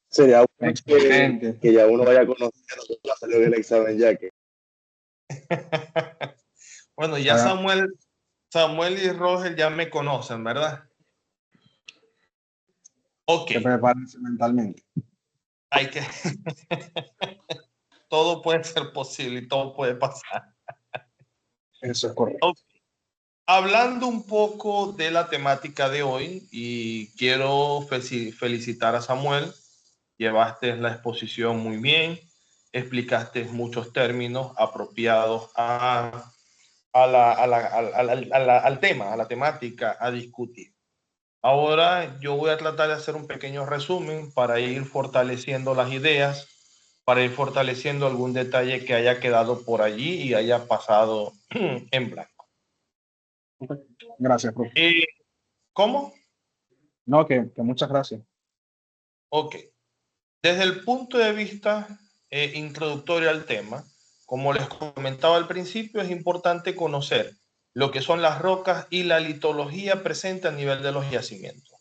Sería bueno Excelente. que ya uno vaya conociendo lo que va a salir del examen ya que. Bueno, ya Vaya. Samuel y Roger ya me conocen, ¿verdad? Ok. Que prepárense mentalmente. Hay que... todo puede ser posible y todo puede pasar. Eso es correcto. Ok. Hablando un poco de la temática de hoy, y quiero felicitar a Samuel, llevaste la exposición muy bien, explicaste muchos términos apropiados al tema, a la temática a discutir. Ahora yo voy a tratar de hacer un pequeño resumen para ir fortaleciendo las ideas, para ir fortaleciendo algún detalle que haya quedado por allí y haya pasado en blanco. Gracias, profe. ¿Cómo? No, que muchas gracias. Ok. Desde el punto de vista introductorio al tema, como les comentaba al principio, es importante conocer lo que son las rocas y la litología presente a nivel de los yacimientos.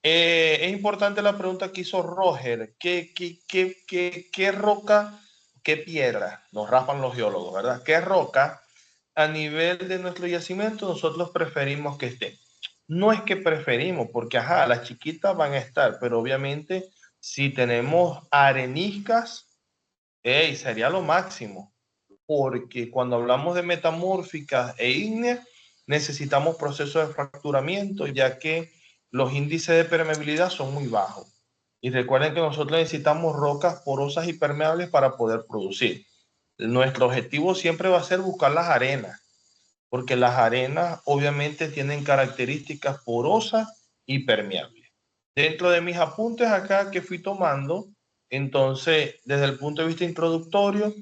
Es importante la pregunta que hizo Roger. ¿Qué roca, qué piedra nos raspan los geólogos, verdad? ¿Qué roca a nivel de nuestro yacimiento nosotros preferimos que esté? No es que preferimos, porque ajá, las chiquitas van a estar, pero obviamente si tenemos areniscas, sería lo máximo, porque cuando hablamos de metamórficas e ígneas, necesitamos procesos de fracturamiento, ya que los índices de permeabilidad son muy bajos. Y recuerden que nosotros necesitamos rocas porosas y permeables para poder producir. Nuestro objetivo siempre va a ser buscar las arenas, porque las arenas obviamente tienen características porosas y permeables. Dentro de mis apuntes acá que fui tomando, entonces, desde el punto de vista introductorio,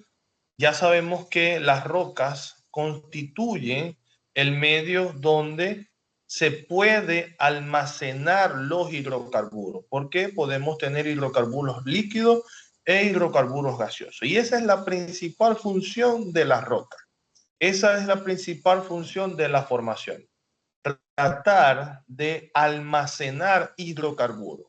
ya sabemos que las rocas constituyen el medio donde se puede almacenar los hidrocarburos, porque podemos tener hidrocarburos líquidos e hidrocarburos gaseosos. Y esa es la principal función de las rocas. Esa es la principal función de la formación. Tratar de almacenar hidrocarburos.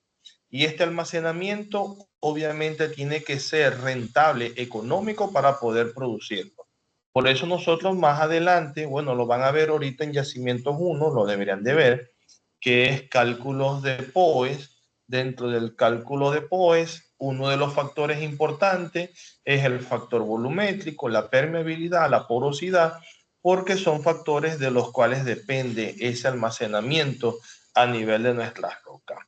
Y este almacenamiento obviamente tiene que ser rentable, económico para poder producirlo. Por eso nosotros más adelante, bueno, lo van a ver ahorita en Yacimientos 1, lo deberían de ver, que es cálculos de POES. Dentro del cálculo de POES, uno de los factores importantes es el factor volumétrico, la permeabilidad, la porosidad, porque son factores de los cuales depende ese almacenamiento a nivel de nuestras rocas.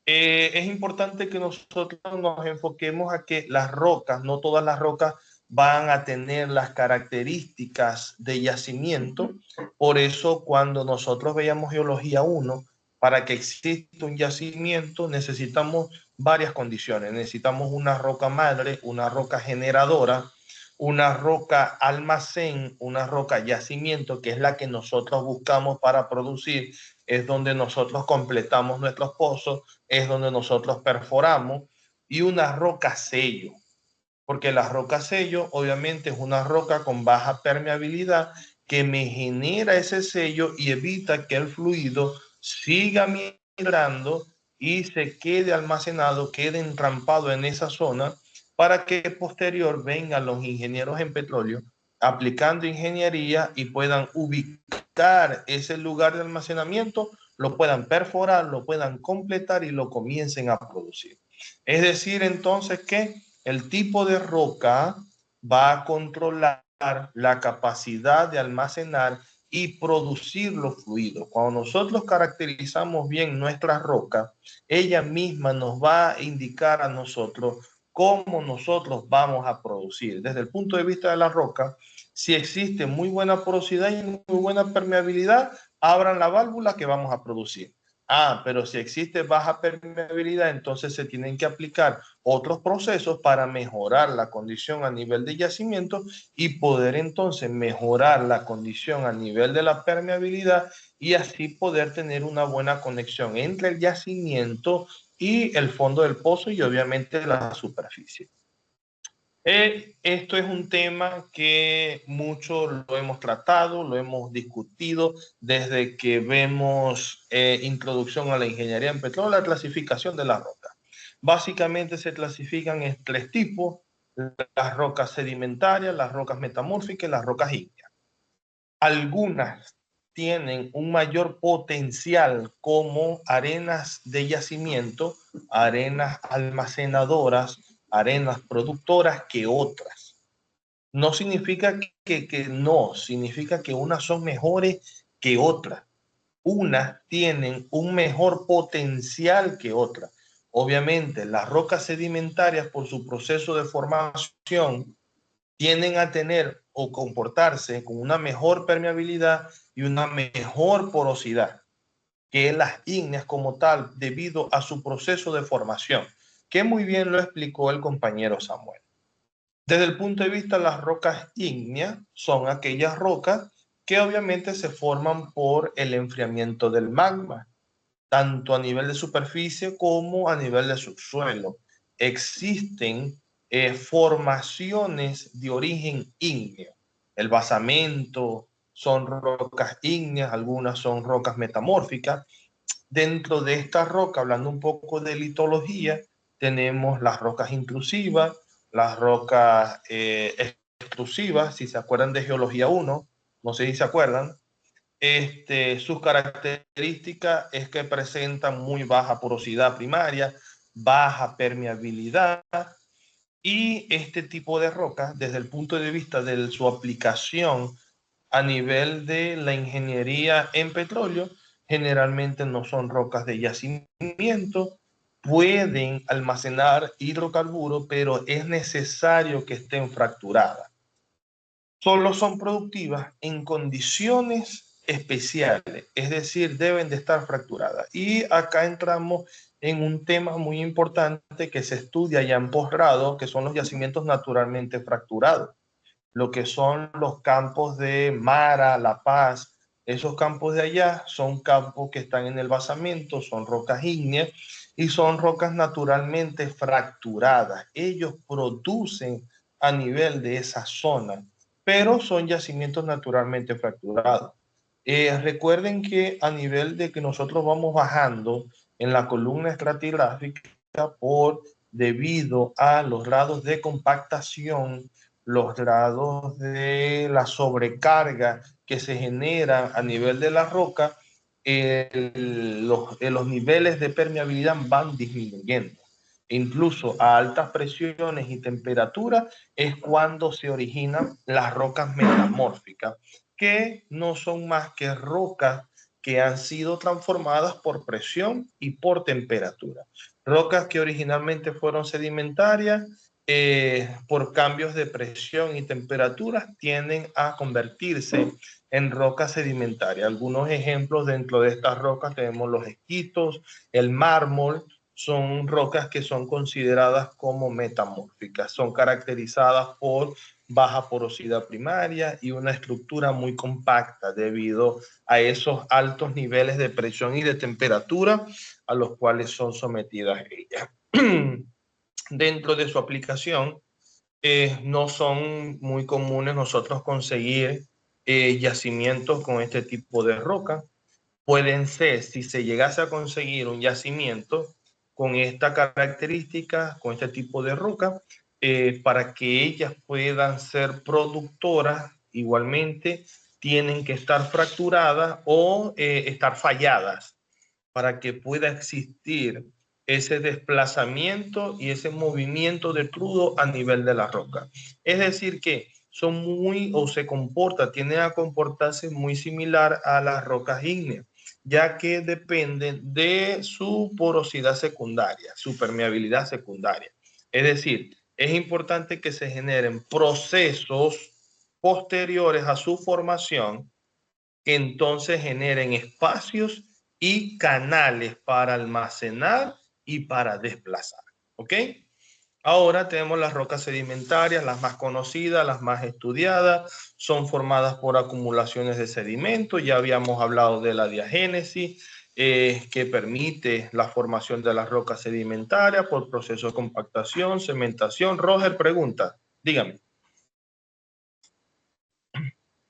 Es importante que nosotros nos enfoquemos a que las rocas, no todas las rocas van a tener las características de yacimiento. Por eso cuando nosotros veíamos geología 1, para que exista un yacimiento necesitamos varias condiciones. Necesitamos una roca madre, una roca generadora, una roca almacén, una roca yacimiento, que es la que nosotros buscamos para producir, es donde nosotros completamos nuestros pozos, es donde nosotros perforamos, y una roca sello, porque la roca sello obviamente es una roca con baja permeabilidad que me genera ese sello y evita que el fluido siga migrando y se quede almacenado, quede entrampado en esa zona, para que posterior vengan los ingenieros en petróleo aplicando ingeniería y puedan ubicar ese lugar de almacenamiento, lo puedan perforar, lo puedan completar y lo comiencen a producir. Es decir, entonces que el tipo de roca va a controlar la capacidad de almacenar y producir los fluidos. Cuando nosotros caracterizamos bien nuestra roca, ella misma nos va a indicar a nosotros cómo nosotros vamos a producir. Desde el punto de vista de la roca, si existe muy buena porosidad y muy buena permeabilidad, abran la válvula que vamos a producir. Pero si existe baja permeabilidad, entonces se tienen que aplicar otros procesos para mejorar la condición a nivel de yacimiento y poder entonces mejorar la condición a nivel de la permeabilidad y así poder tener una buena conexión entre el yacimiento y el fondo del pozo y obviamente la superficie. Esto es un tema que mucho lo hemos tratado, lo hemos discutido desde que vemos introducción a la ingeniería en petróleo, la clasificación de las rocas. Básicamente se clasifican en 3 tipos: las rocas sedimentarias, las rocas metamórficas y las rocas ígneas. Algunas tienen un mayor potencial como arenas de yacimiento, arenas almacenadoras, arenas productoras que otras. No significa que no, significa que unas son mejores que otras. Unas tienen un mejor potencial que otras. Obviamente, las rocas sedimentarias, por su proceso de formación, tienden a tener o comportarse con una mejor permeabilidad y una mejor porosidad que las ígneas como tal, debido a su proceso de formación, que muy bien lo explicó el compañero Samuel. Desde el punto de vista de las rocas ígneas, son aquellas rocas que obviamente se forman por el enfriamiento del magma, tanto a nivel de superficie como a nivel de subsuelo. Existen formaciones de origen ígneo. El basamento son rocas ígneas, algunas son rocas metamórficas. Dentro de esta roca, hablando un poco de litología, tenemos las rocas intrusivas, las rocas extrusivas, si se acuerdan de Geología 1, no sé si se acuerdan. Sus características es que presentan muy baja porosidad primaria, baja permeabilidad, y este tipo de rocas, desde el punto de vista de su aplicación a nivel de la ingeniería en petróleo, generalmente no son rocas de yacimiento, pueden almacenar hidrocarburos, pero es necesario que estén fracturadas. Solo son productivas en condiciones especiales, es decir, deben de estar fracturadas. Y acá entramos en un tema muy importante que se estudia ya en posgrado, que son los yacimientos naturalmente fracturados, lo que son los campos de Mara, La Paz. Esos campos de allá son campos que están en el basamento, son rocas ígneas y son rocas naturalmente fracturadas. Ellos producen a nivel de esa zona, pero son yacimientos naturalmente fracturados. Recuerden que a nivel de que nosotros vamos bajando en la columna estratigráfica debido a los grados de compactación, los grados de la sobrecarga que se genera a nivel de la roca, los niveles de permeabilidad van disminuyendo. Incluso a altas presiones y temperaturas es cuando se originan las rocas metamórficas, que no son más que rocas que han sido transformadas por presión y por temperatura. Rocas que originalmente fueron sedimentarias, por cambios de presión y temperatura, tienden a convertirse en rocas sedimentarias. Algunos ejemplos dentro de estas rocas tenemos los esquitos, el mármol. Son rocas que son consideradas como metamórficas, son caracterizadas por baja porosidad primaria y una estructura muy compacta debido a esos altos niveles de presión y de temperatura a los cuales son sometidas ellas. Dentro de su aplicación, no son muy comunes nosotros conseguir yacimientos con este tipo de roca. Pueden ser, si se llegase a conseguir un yacimiento con esta característica, con este tipo de roca, para que ellas puedan ser productoras, igualmente tienen que estar fracturadas o estar falladas para que pueda existir ese desplazamiento y ese movimiento de crudo a nivel de la roca. Es decir, que son muy, o se comporta, tienden a comportarse muy similar a las rocas ígneas, ya que dependen de su porosidad secundaria, su permeabilidad secundaria. Es decir, es importante que se generen procesos posteriores a su formación que entonces generen espacios y canales para almacenar y para desplazar. ¿Ok? Ahora tenemos las rocas sedimentarias, las más conocidas, las más estudiadas, son formadas por acumulaciones de sedimento. Ya habíamos hablado de la diagénesis, que permite la formación de las rocas sedimentarias por proceso de compactación, cementación. Roger pregunta, dígame.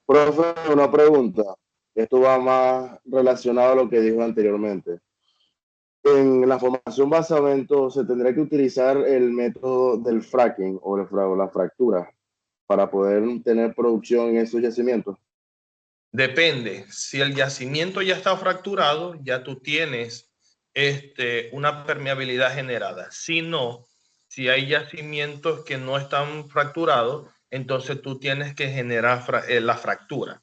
Profe, una pregunta. Esto va más relacionado a lo que dijo anteriormente. En la formación basamento se tendría que utilizar el método del fracking o la fractura para poder tener producción en esos yacimientos. Depende. Si el yacimiento ya está fracturado, ya tú tienes una permeabilidad generada. Si no, si hay yacimientos que no están fracturados, entonces tú tienes que generar la fractura.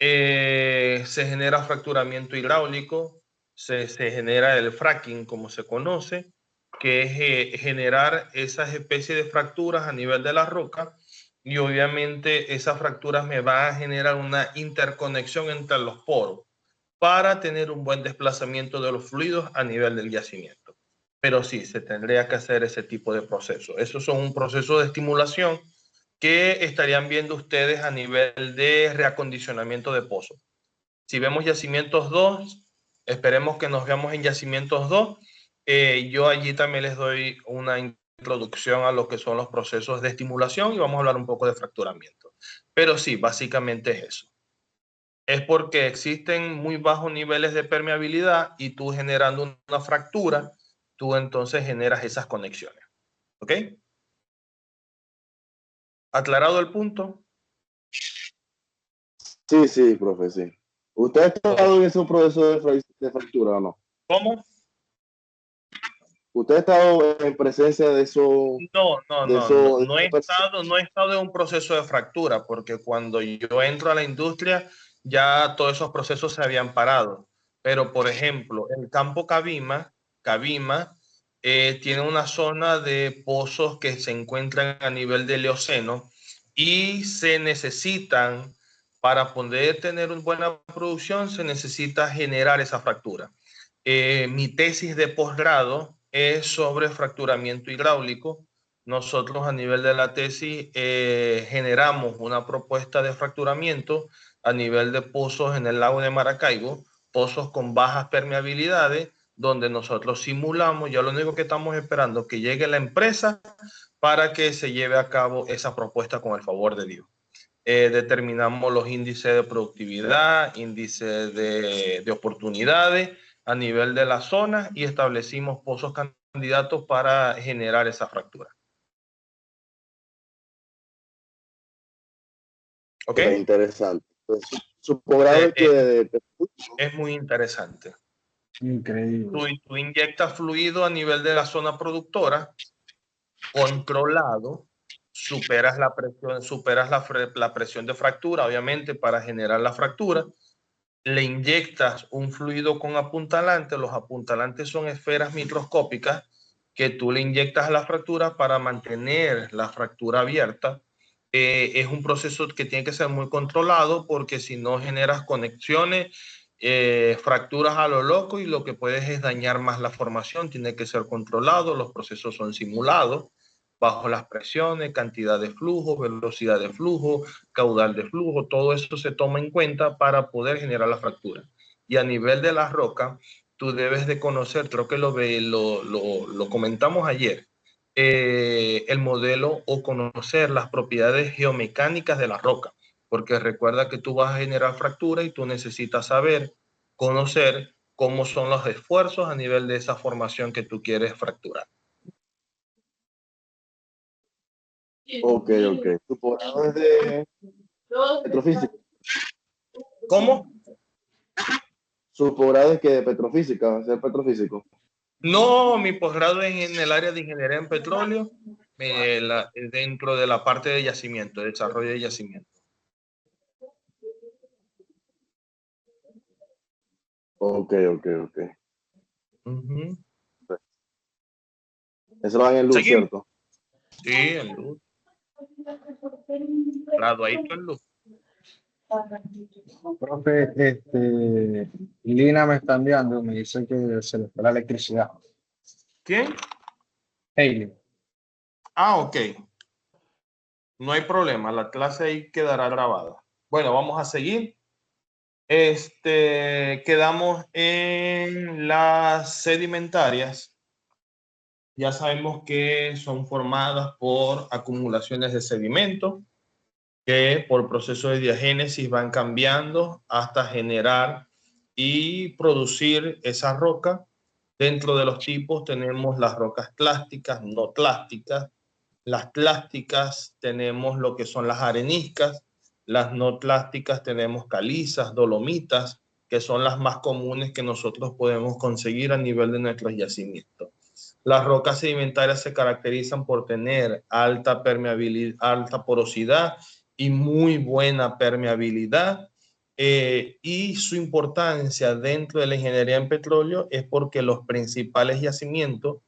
Se genera fracturamiento hidráulico, se genera el fracking, como se conoce, que es generar esas especies de fracturas a nivel de la roca, y obviamente esas fracturas me van a generar una interconexión entre los poros para tener un buen desplazamiento de los fluidos a nivel del yacimiento. Pero sí, se tendría que hacer ese tipo de proceso. Esos son un proceso de estimulación que estarían viendo ustedes a nivel de reacondicionamiento de pozo. Si vemos yacimientos 2, esperemos que nos veamos en yacimientos 2. Yo allí también les doy una introducción a lo que son los procesos de estimulación y vamos a hablar un poco de fracturamiento. Pero sí, básicamente es eso. Es porque existen muy bajos niveles de permeabilidad y tú generando una fractura, tú entonces generas esas conexiones. ¿Ok? ¿Aclarado el punto? Sí, sí, profe, sí. ¿Usted ha estado en ese proceso de fractura o no? ¿Cómo? ¿Usted ha estado en presencia de eso? No he estado en un proceso de fractura, porque cuando yo entro a la industria ya todos esos procesos se habían parado. Pero, por ejemplo, el campo Cabima tiene una zona de pozos que se encuentran a nivel del Eoceno y se necesitan, para poder tener una buena producción, se necesita generar esa fractura. Mi tesis de posgrado es sobre fracturamiento hidráulico. Nosotros a nivel de la tesis generamos una propuesta de fracturamiento a nivel de pozos en el lago de Maracaibo, pozos con bajas permeabilidades, donde nosotros simulamos. Ya lo único que estamos esperando es que llegue la empresa para que se lleve a cabo esa propuesta con el favor de Dios. Determinamos los índices de productividad, índices de oportunidades a nivel de la zona y establecimos pozos candidatos para generar esa fractura. ¿Ok? Interesante. Pues, su posgrado es muy interesante. Increíble. Tú inyectas fluido a nivel de la zona productora, controlado, superas la presión de fractura, obviamente, para generar la fractura. Le inyectas un fluido con apuntalante. Los apuntalantes son esferas microscópicas que tú le inyectas a la fractura para mantener la fractura abierta. Es un proceso que tiene que ser muy controlado, porque si no generas conexiones, fracturas a lo loco, y lo que puedes es dañar más la formación. Tiene que ser controlado, los procesos son simulados. bajo las presiones, cantidad de flujo, velocidad de flujo, caudal de flujo, todo eso se toma en cuenta para poder generar la fractura. Y a nivel de la roca, tú debes de conocer, creo que lo comentamos ayer, el modelo o conocer las propiedades geomecánicas de la roca, porque recuerda que tú vas a generar fractura y tú necesitas saber, conocer cómo son los esfuerzos a nivel de esa formación que tú quieres fracturar. Ok, ok. Tu posgrado es de petrofísica. ¿Cómo? Su posgrado es que de petrofísica, ser petrofísico. No, mi posgrado es en el área de ingeniería en petróleo, dentro de la parte de yacimiento, de desarrollo de yacimiento. Ok, ok, ok. Uh-huh. Eso lo dan en luz, ¿Seguimos? ¿cierto? Sí, en luz. Graduadito en luz. Profe, Lina me está enviando, me dice que se le fue la electricidad. ¿Quién? Hailey. Ah, ok. No hay problema, la clase ahí quedará grabada. Bueno, vamos a seguir. Quedamos en las sedimentarias. Ya sabemos que son formadas por acumulaciones de sedimento que por proceso de diagénesis van cambiando hasta generar y producir esa roca. Dentro de los tipos tenemos las rocas clásticas, no clásticas. Las clásticas tenemos lo que son las areniscas, las no clásticas tenemos calizas, dolomitas, que son las más comunes que nosotros podemos conseguir a nivel de nuestros yacimientos. Las rocas sedimentarias se caracterizan por tener alta permeabilidad, alta porosidad y muy buena permeabilidad. Y su importancia dentro de la ingeniería en petróleo es porque los principales yacimientos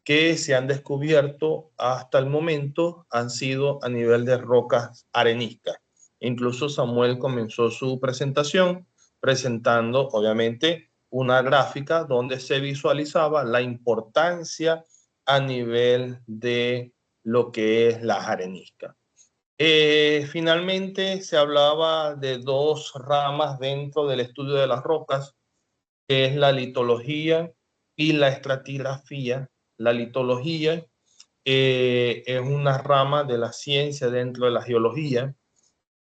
que se han descubierto hasta el momento han sido a nivel de rocas areniscas. Incluso Samuel comenzó su presentación presentando, obviamente, una gráfica donde se visualizaba la importancia a nivel de lo que es las areniscas. Finalmente se hablaba de dos ramas dentro del estudio de las rocas, que es la litología y la estratigrafía. La litología es una rama de la ciencia dentro de la geología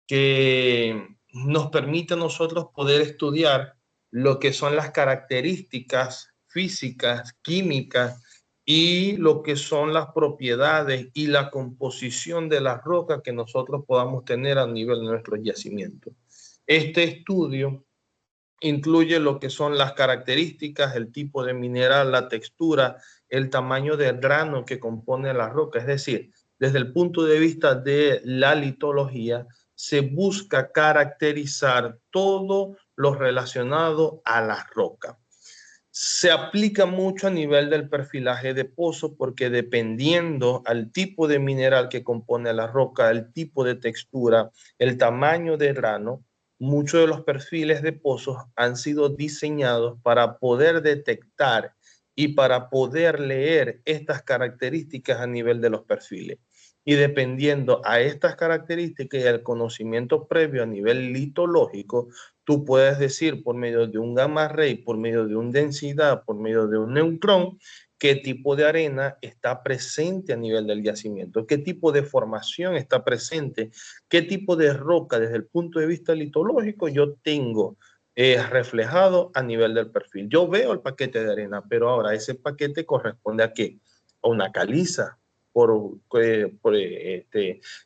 que nos permite a nosotros poder estudiar lo que son las características físicas, químicas y lo que son las propiedades y la composición de las rocas que nosotros podamos tener a nivel de nuestros yacimientos. Este estudio incluye lo que son las características, el tipo de mineral, la textura, el tamaño del grano que compone la roca. Es decir, desde el punto de vista de la litología, se busca caracterizar todo lo relacionado a la roca. Se aplica mucho a nivel del perfilaje de pozo porque dependiendo al tipo de mineral que compone la roca, el tipo de textura, el tamaño de grano, muchos de los perfiles de pozos han sido diseñados para poder detectar y para poder leer estas características a nivel de los perfiles. Y dependiendo a estas características y al conocimiento previo a nivel litológico, tú puedes decir por medio de un gamma ray, por medio de una densidad, por medio de un neutrón, qué tipo de arena está presente a nivel del yacimiento, qué tipo de formación está presente, qué tipo de roca desde el punto de vista litológico yo tengo reflejado a nivel del perfil. Yo veo el paquete de arena, pero ahora ese paquete corresponde a qué? A una caliza,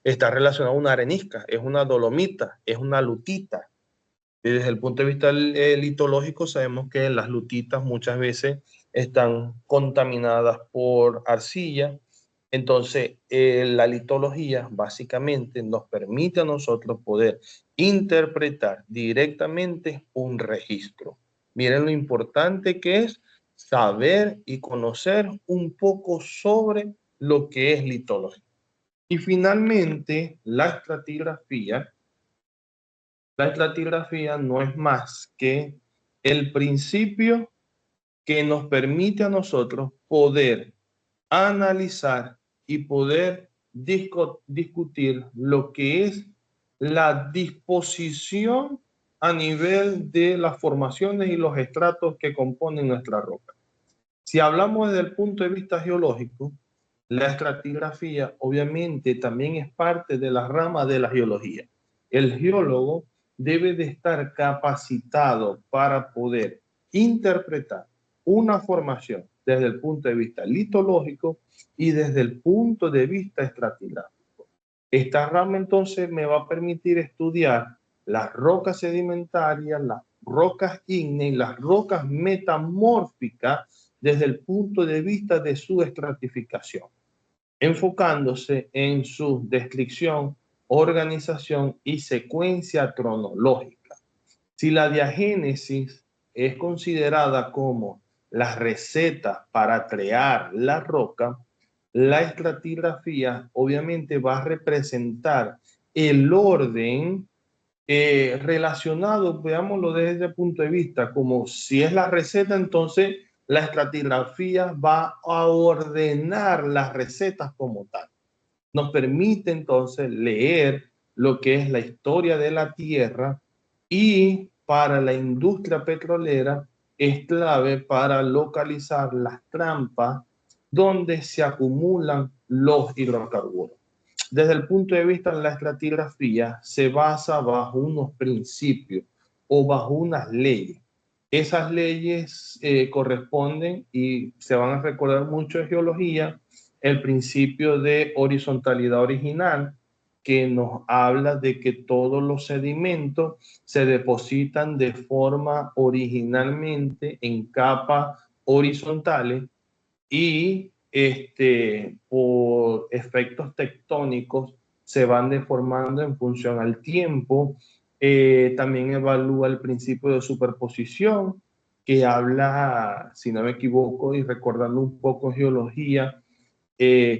está relacionado a una arenisca, es una dolomita, es una lutita. Y desde el punto de vista litológico sabemos que las lutitas muchas veces están contaminadas por arcilla. Entonces, la litología básicamente nos permite a nosotros poder interpretar directamente un registro. Miren lo importante que es saber y conocer un poco sobre lo que es litología. Y finalmente, la estratigrafía. La estratigrafía no es más que el principio que nos permite a nosotros poder analizar y poder discutir lo que es la disposición a nivel de las formaciones y los estratos que componen nuestra roca. Si hablamos desde el punto de vista geológico, la estratigrafía obviamente también es parte de la rama de la geología. El geólogo debe de estar capacitado para poder interpretar una formación desde el punto de vista litológico y desde el punto de vista estratigráfico. Esta rama entonces me va a permitir estudiar las rocas sedimentarias, las rocas ígneas y las rocas metamórficas desde el punto de vista de su estratificación, enfocándose en su descripción, organización y secuencia cronológica. Si la diagénesis es considerada como la receta para crear la roca, la estratigrafía obviamente va a representar el orden relacionado, veámoslo desde ese punto de vista, como si es la receta, entonces la estratigrafía va a ordenar las recetas como tal. Nos permite entonces leer lo que es la historia de la Tierra, y para la industria petrolera es clave para localizar las trampas donde se acumulan los hidrocarburos. Desde el punto de vista de la estratigrafía se basa bajo unos principios o bajo unas leyes. Esas leyes corresponden y se van a recordar mucho en geología, el principio de horizontalidad original, que nos habla de que todos los sedimentos se depositan de forma originalmente en capas horizontales y por efectos tectónicos se van deformando en función al tiempo. También evalúa el principio de superposición, que habla, si no me equivoco, y recordando un poco geología,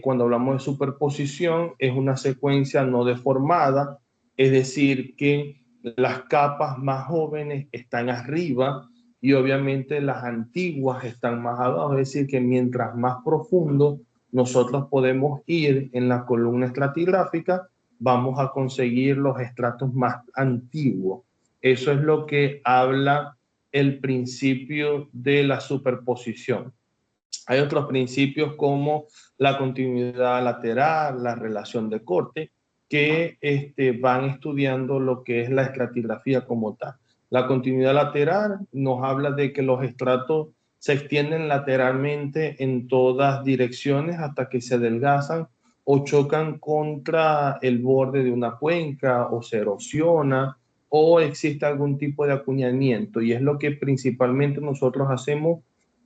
cuando hablamos de superposición es una secuencia no deformada, es decir, que las capas más jóvenes están arriba y obviamente las antiguas están más abajo, es decir, que mientras más profundo nosotros podemos ir en la columna estratigráfica, vamos a conseguir los estratos más antiguos. Eso es lo que habla el principio de la superposición. Hay otros principios como la continuidad lateral, la relación de corte, que van estudiando lo que es la estratigrafía como tal. La continuidad lateral nos habla de que los estratos se extienden lateralmente en todas direcciones hasta que se adelgazan o chocan contra el borde de una cuenca o se erosiona o existe algún tipo de acuñamiento, y es lo que principalmente nosotros hacemos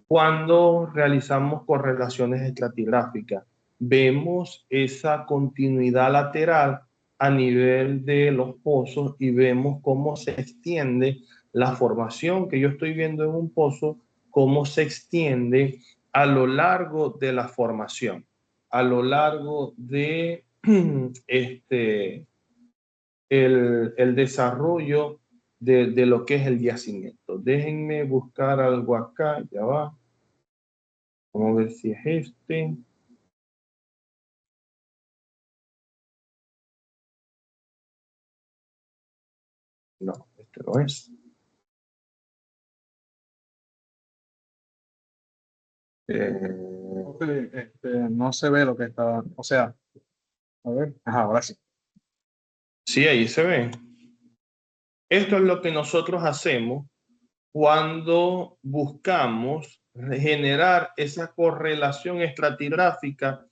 cuando realizamos correlaciones estratigráficas. Vemos esa continuidad lateral a nivel de los pozos y vemos cómo se extiende la formación que yo estoy viendo en un pozo, cómo se extiende a lo largo de la formación, a lo largo de el desarrollo de lo que es el yacimiento. Déjenme buscar algo acá, ya va. Vamos a ver si es este. No, este no es. Ok, no se ve lo que está, o sea, a ver, ajá, ahora sí. Sí, ahí se ve. Esto es lo que nosotros hacemos cuando buscamos generar esa correlación estratigráfica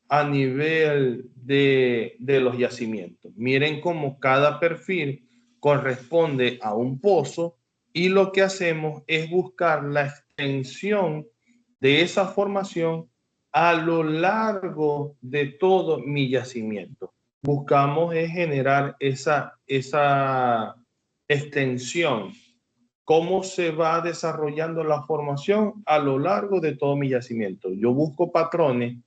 a nivel de los yacimientos. Miren cómo cada perfil corresponde a un pozo y lo que hacemos es buscar la extensión de esa formación a lo largo de todo mi yacimiento. Buscamos es generar esa extensión. ¿Cómo se va desarrollando la formación a lo largo de todo mi yacimiento? Yo busco patrones,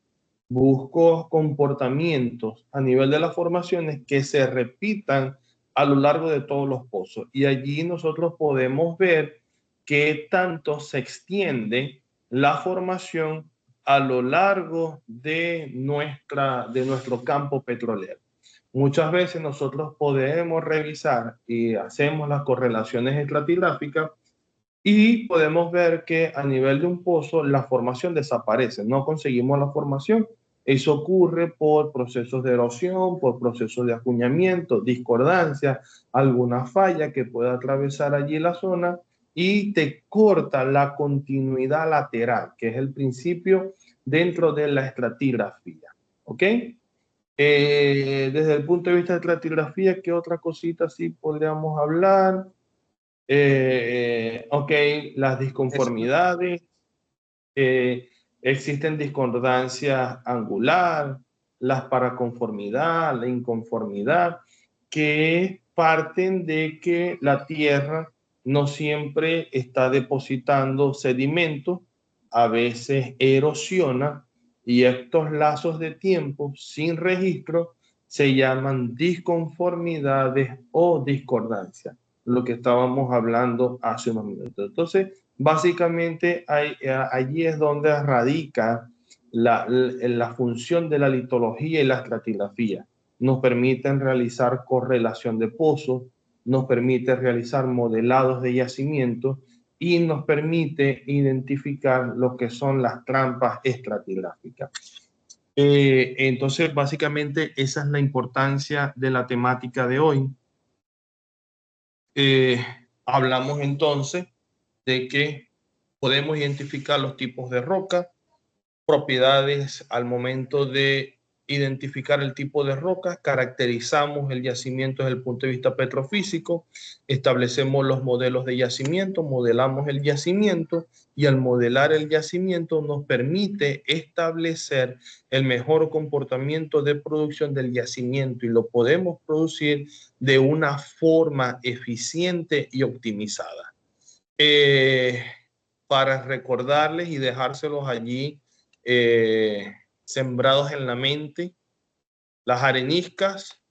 busco comportamientos a nivel de las formaciones que se repitan a lo largo de todos los pozos. Y allí nosotros podemos ver qué tanto se extiende la formación a lo largo de nuestro campo petrolero. Muchas veces nosotros podemos revisar y hacemos las correlaciones estratigráficas y podemos ver que a nivel de un pozo la formación desaparece, no conseguimos la formación. Eso ocurre por procesos de erosión, por procesos de acuñamiento, discordancia, alguna falla que pueda atravesar allí la zona y te corta la continuidad lateral, que es el principio dentro de la estratigrafía. ¿Ok? Desde el punto de vista de estratigrafía, ¿qué otra cosita sí podríamos hablar? Ok, las disconformidades, existen discordancia angular, las paraconformidad, la inconformidad, que parten de que la Tierra no siempre está depositando sedimentos, a veces erosiona, y estos lazos de tiempo sin registro se llaman disconformidades o discordancia, lo que estábamos hablando hace unos minutos. Entonces, básicamente allí es donde radica la función de la litología y la estratigrafía. Nos permiten realizar correlación de pozos, nos permite realizar modelados de yacimientos y nos permite identificar lo que son las trampas estratigráficas. Entonces, básicamente, esa es la importancia de la temática de hoy. Hablamos entonces de que podemos identificar los tipos de roca, propiedades al momento de identificar el tipo de roca, caracterizamos el yacimiento desde el punto de vista petrofísico, establecemos los modelos de yacimiento, modelamos el yacimiento y al modelar el yacimiento nos permite establecer el mejor comportamiento de producción del yacimiento y lo podemos producir de una forma eficiente y optimizada. Para recordarles y dejárselos allí sembrados en la mente, las areniscas,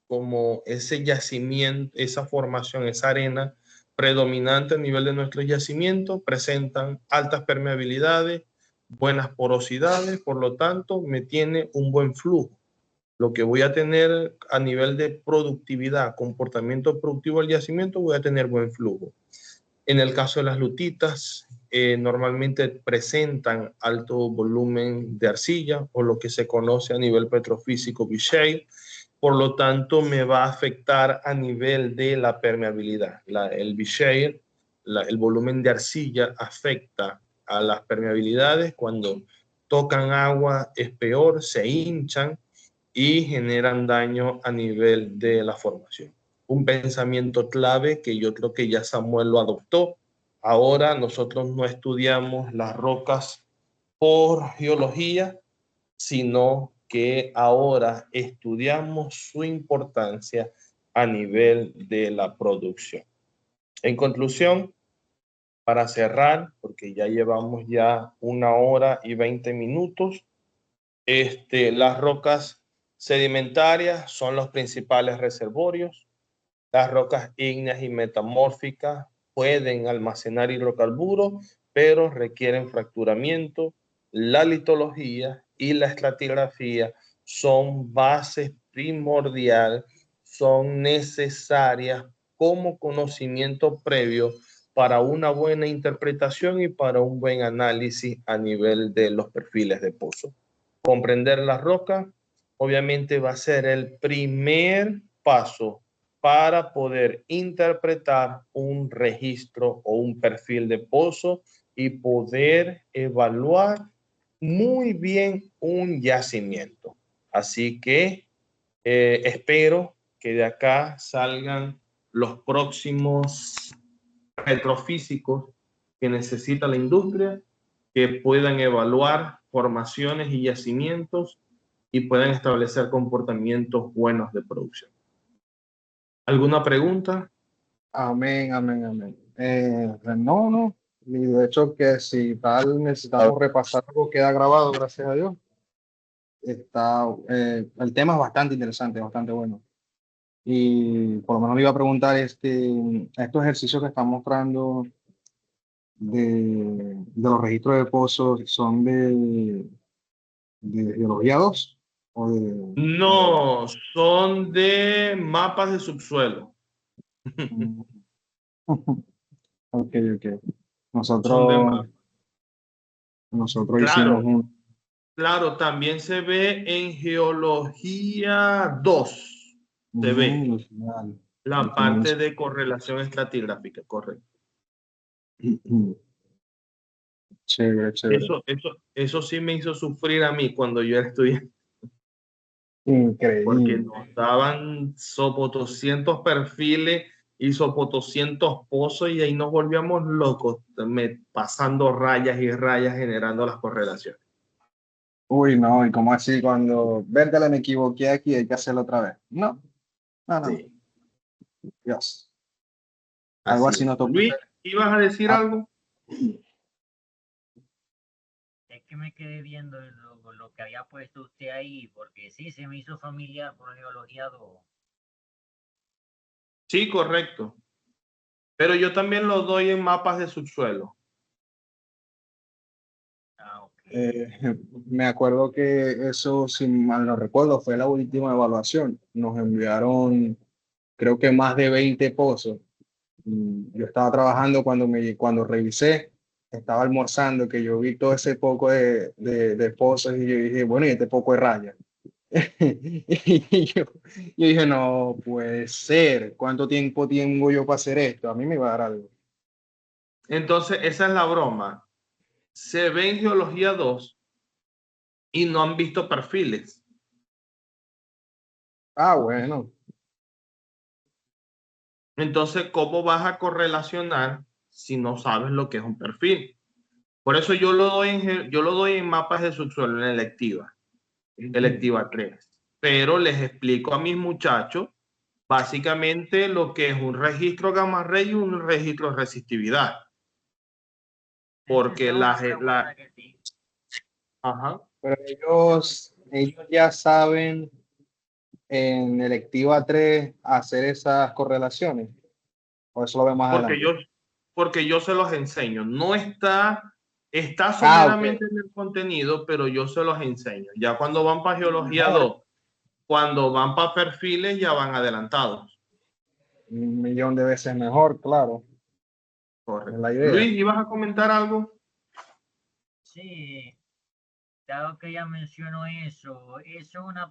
como ese yacimiento, esa formación, esa arena predominante a nivel de nuestros yacimientos, presentan altas permeabilidades, buenas porosidades, por lo tanto, me tiene un buen flujo. Lo que voy a tener a nivel de productividad, comportamiento productivo del yacimiento, voy a tener buen flujo. En el caso de las lutitas, normalmente presentan alto volumen de arcilla o lo que se conoce a nivel petrofísico B-shale, por lo tanto me va a afectar a nivel de la permeabilidad. El B-shale, el volumen de arcilla afecta a las permeabilidades, cuando tocan agua es peor, se hinchan y generan daño a nivel de la formación. Un pensamiento clave que yo creo que ya Samuel lo adoptó. Ahora nosotros no estudiamos las rocas por geología, sino que ahora estudiamos su importancia a nivel de la producción. En conclusión, para cerrar, porque ya llevamos ya 1 hora y 20 minutos, las rocas sedimentarias son los principales reservorios. Las rocas ígneas y metamórficas pueden almacenar hidrocarburos, pero requieren fracturamiento. La litología y la estratigrafía son bases primordiales, son necesarias como conocimiento previo para una buena interpretación y para un buen análisis a nivel de los perfiles de pozo. Comprender la roca obviamente va a ser el primer paso para poder interpretar un registro o un perfil de pozo y poder evaluar muy bien un yacimiento. Así que espero que de acá salgan los próximos petrofísicos que necesita la industria, que puedan evaluar formaciones y yacimientos y puedan establecer comportamientos buenos de producción. ¿Alguna pregunta? Amén, amén, amén. No. Y de hecho que si tal necesitamos repasar algo, queda grabado, gracias a Dios. El tema es bastante interesante, bastante bueno. Y por lo menos le iba a preguntar, estos ejercicios que están mostrando de los registros de pozos son de geología 2 o de... No, son de mapas de subsuelo. Mm. Ok, ok. Son de mapas. Nosotros hicimos Claro, un... claro, también se ve en geología 2. Se ve Genial. la parte de correlación estratigráfica, correcto. Chévere, chévere. Eso sí me hizo sufrir a mí cuando yo era estudiante, porque Increíble. nos daban sopo 200 perfiles y sopo 200 pozos y ahí nos volvíamos locos, pasando rayas y rayas generando las correlaciones. Uy, no, y como así cuando, vértale, me equivoqué aquí, hay que hacerlo otra vez. No, no, no, Sí, Dios. Algo así así es. nos tocó Luis, hacer. ¿ibas a decir Ah, algo? Es que me quedé viendo lo que había puesto usted ahí, porque sí, se me hizo familiar por geología 2. Sí, correcto. Pero yo también lo doy en mapas de subsuelo. Ah, ok. me acuerdo que eso, si mal no recuerdo, fue la última evaluación. Nos enviaron, creo que más de 20 pozos. Yo estaba trabajando cuando revisé, estaba almorzando, que yo vi todo ese poco de pozos y yo dije, bueno, y este poco de rayas. Y yo dije, no puede ser, ¿cuánto tiempo tengo yo para hacer esto? A mí me va a dar algo. Entonces, esa es la broma. Se ve en geología 2 y no han visto perfiles. Ah, bueno. Entonces, ¿cómo vas a correlacionar si no sabes lo que es un perfil? Por eso yo lo doy en mapas de subsuelo en electiva 3. Pero les explico a mis muchachos básicamente lo que es un registro gamma ray y un registro de resistividad. Porque Esa es otra pregunta que sí. ajá. Pero ellos ya saben en electiva 3 hacer esas correlaciones. O eso lo vemos más porque adelante. yo, porque yo se los enseño. No está Ah, ok. someramente en el contenido, pero yo se los enseño. Ya cuando van para geología Mejor. 2, cuando van para perfiles, ya van adelantados. 1 millón de veces mejor, claro. Es Correcto. la idea. Luis, ¿ibas a comentar algo? Sí, dado que ya mencionó eso es una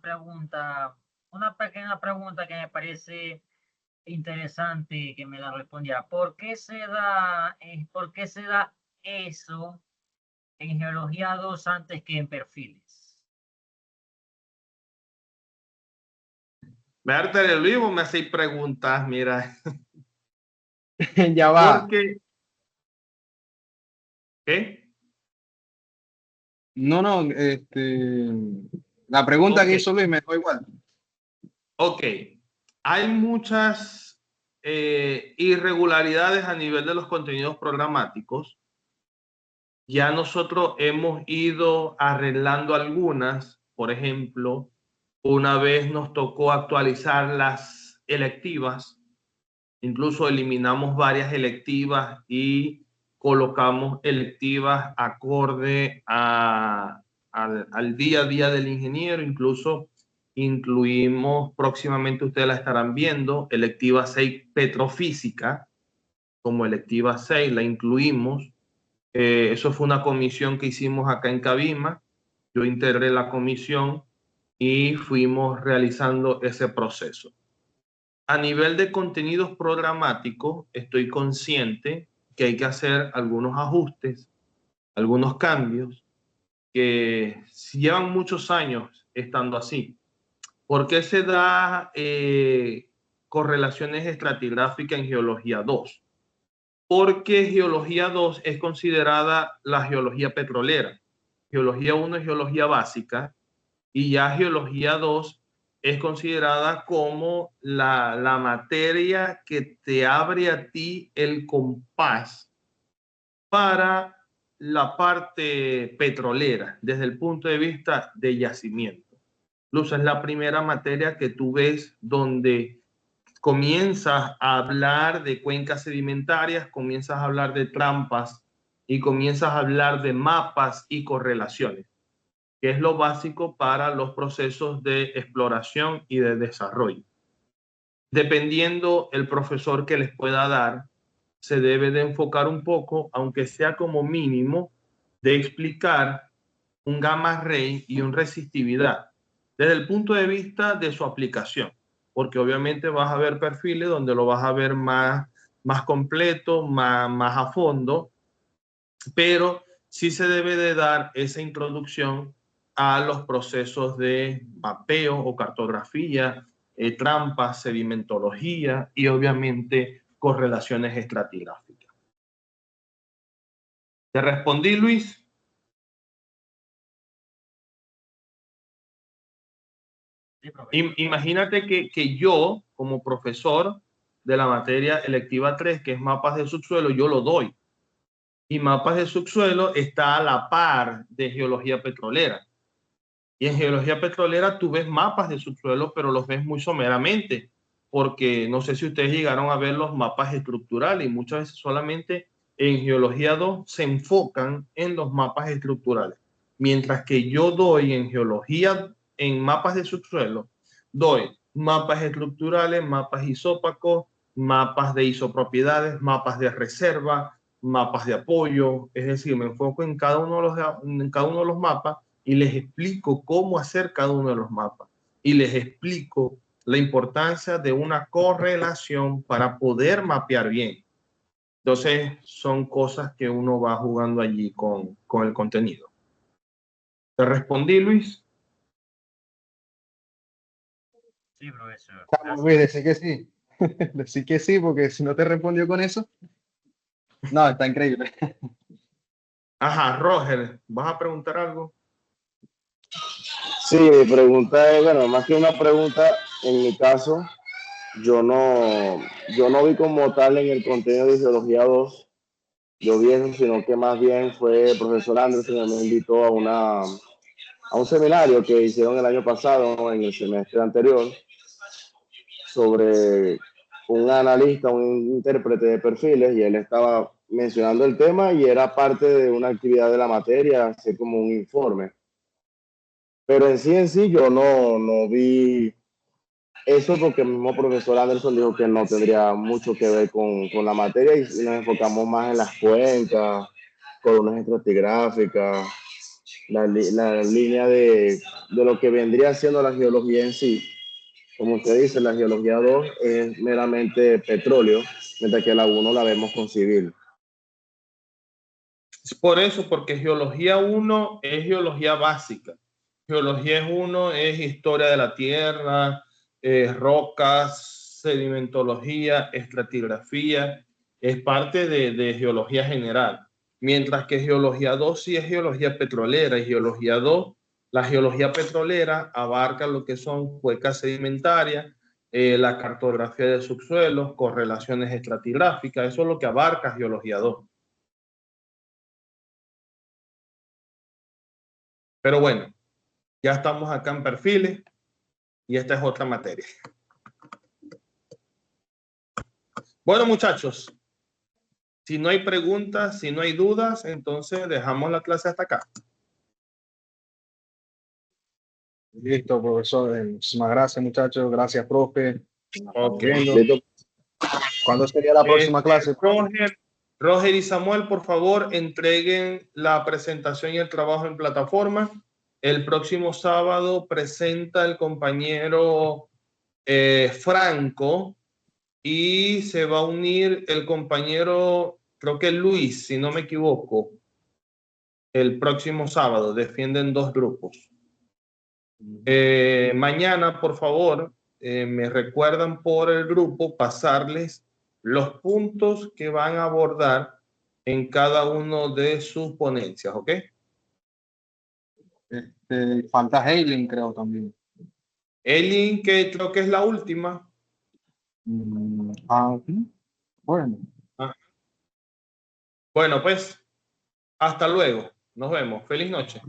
pequeña pregunta que me parece interesante que me la respondiera. ¿Por qué se da eso en geología 2 antes que en perfiles? Verte, Luis, vos me hacéis preguntas, mira. Ya va. Porque, ¿qué? No, no, la pregunta Ok, que hizo Luis me da igual. ok. Hay muchas irregularidades a nivel de los contenidos programáticos. Ya nosotros hemos ido arreglando algunas. Por ejemplo, una vez nos tocó actualizar las electivas, incluso eliminamos varias electivas y colocamos electivas acorde al día a día del ingeniero. Incluso incluimos, próximamente ustedes la estarán viendo, electiva 6 Petrofísica, como electiva 6 la incluimos. Eso fue una comisión que hicimos acá en Cabima. Yo integré la comisión y fuimos realizando ese proceso. A nivel de contenidos programáticos, estoy consciente que hay que hacer algunos ajustes, algunos cambios que llevan muchos años estando así. ¿Por qué se da correlaciones estratigráficas en geología 2? Porque geología 2 es considerada la geología petrolera. Geología 1 es geología básica y ya geología 2 es considerada como la materia que te abre a ti el compás para la parte petrolera desde el punto de vista de yacimiento. Incluso es la primera materia que tú ves donde comienzas a hablar de cuencas sedimentarias, comienzas a hablar de trampas y comienzas a hablar de mapas y correlaciones, que es lo básico para los procesos de exploración y de desarrollo. Dependiendo el profesor que les pueda dar, se debe de enfocar un poco, aunque sea como mínimo, de explicar un gamma ray y un resistividad desde el punto de vista de su aplicación, porque obviamente vas a ver perfiles donde lo vas a ver más completo, más a fondo, pero sí se debe de dar esa introducción a los procesos de mapeo o cartografía, trampas, sedimentología y obviamente correlaciones estratigráficas. ¿Te respondí, Luis? Imagínate que yo, como profesor de la materia electiva 3, que es mapas de subsuelo, yo lo doy. Y mapas de subsuelo está a la par de geología petrolera. Y en geología petrolera tú ves mapas de subsuelo, pero los ves muy someramente, porque no sé si ustedes llegaron a ver los mapas estructurales y muchas veces solamente en geología 2 se enfocan en los mapas estructurales. Mientras que yo doy en geología, en mapas de subsuelo, doy mapas estructurales, mapas isópacos, mapas de isopropiedades, mapas de reserva, mapas de apoyo, es decir, me enfoco en cada uno de los mapas y les explico cómo hacer cada uno de los mapas y les explico la importancia de una correlación para poder mapear bien. Entonces, son cosas que uno va jugando allí con el contenido. ¿Te respondí, Luis? Sí, profesor. Vamos, Luis, decir que sí. Decir que sí, porque si no te respondió con eso. No, está increíble. Ajá, Roger, ¿vas a preguntar algo? Sí, mi pregunta es, bueno, más que una pregunta, en mi caso, yo no vi como tal en el contenido de Geología 2, yo vi eso, sino que más bien fue el profesor Anderson que me invitó a un seminario que hicieron el año pasado, en el semestre anterior, sobre un analista, un intérprete de perfiles, y él estaba mencionando el tema y era parte de una actividad de la materia, así como un informe. Pero en sí yo no vi eso porque el mismo profesor Anderson dijo que no tendría mucho que ver con la materia y nos enfocamos más en las cuencas, columnas estratigráficas, la línea de lo que vendría siendo la geología en sí. Como usted dice, la geología 2 es meramente petróleo, mientras que la 1 la vemos con civil. Es por eso, porque geología 1 es geología básica. Geología 1 es historia de la Tierra, rocas, sedimentología, estratigrafía, es parte de geología general. Mientras que geología 2 sí es geología petrolera y geología 2, la geología petrolera abarca lo que son cuencas sedimentarias, la cartografía de subsuelos, correlaciones estratigráficas, eso es lo que abarca geología 2. Pero bueno, ya estamos acá en perfiles y esta es otra materia. Bueno, muchachos, si no hay preguntas, si no hay dudas, entonces dejamos la clase hasta acá. Listo, profesor. Muchísimas gracias, muchachos. Gracias, profe. Nos estamos Ok. viendo. ¿Cuándo sería la próxima clase? Roger y Samuel, por favor, entreguen la presentación y el trabajo en plataforma. El próximo sábado presenta el compañero Franco y se va a unir el compañero, creo que Luis, si no me equivoco, el próximo sábado. Defienden dos grupos. Mañana, por favor, me recuerdan por el grupo pasarles los puntos que van a abordar en cada uno de sus ponencias, ¿ok? Falta Hailing, creo también. Eileen, que creo que es la última. Bueno. Bueno, pues, hasta luego. Nos vemos. Feliz noche.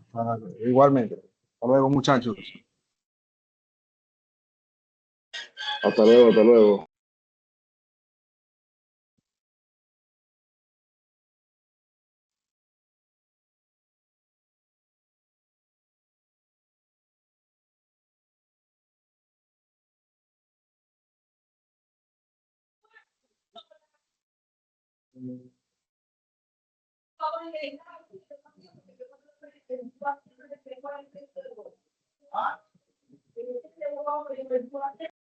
Igualmente. Hasta luego, muchachos. Hasta luego, hasta luego.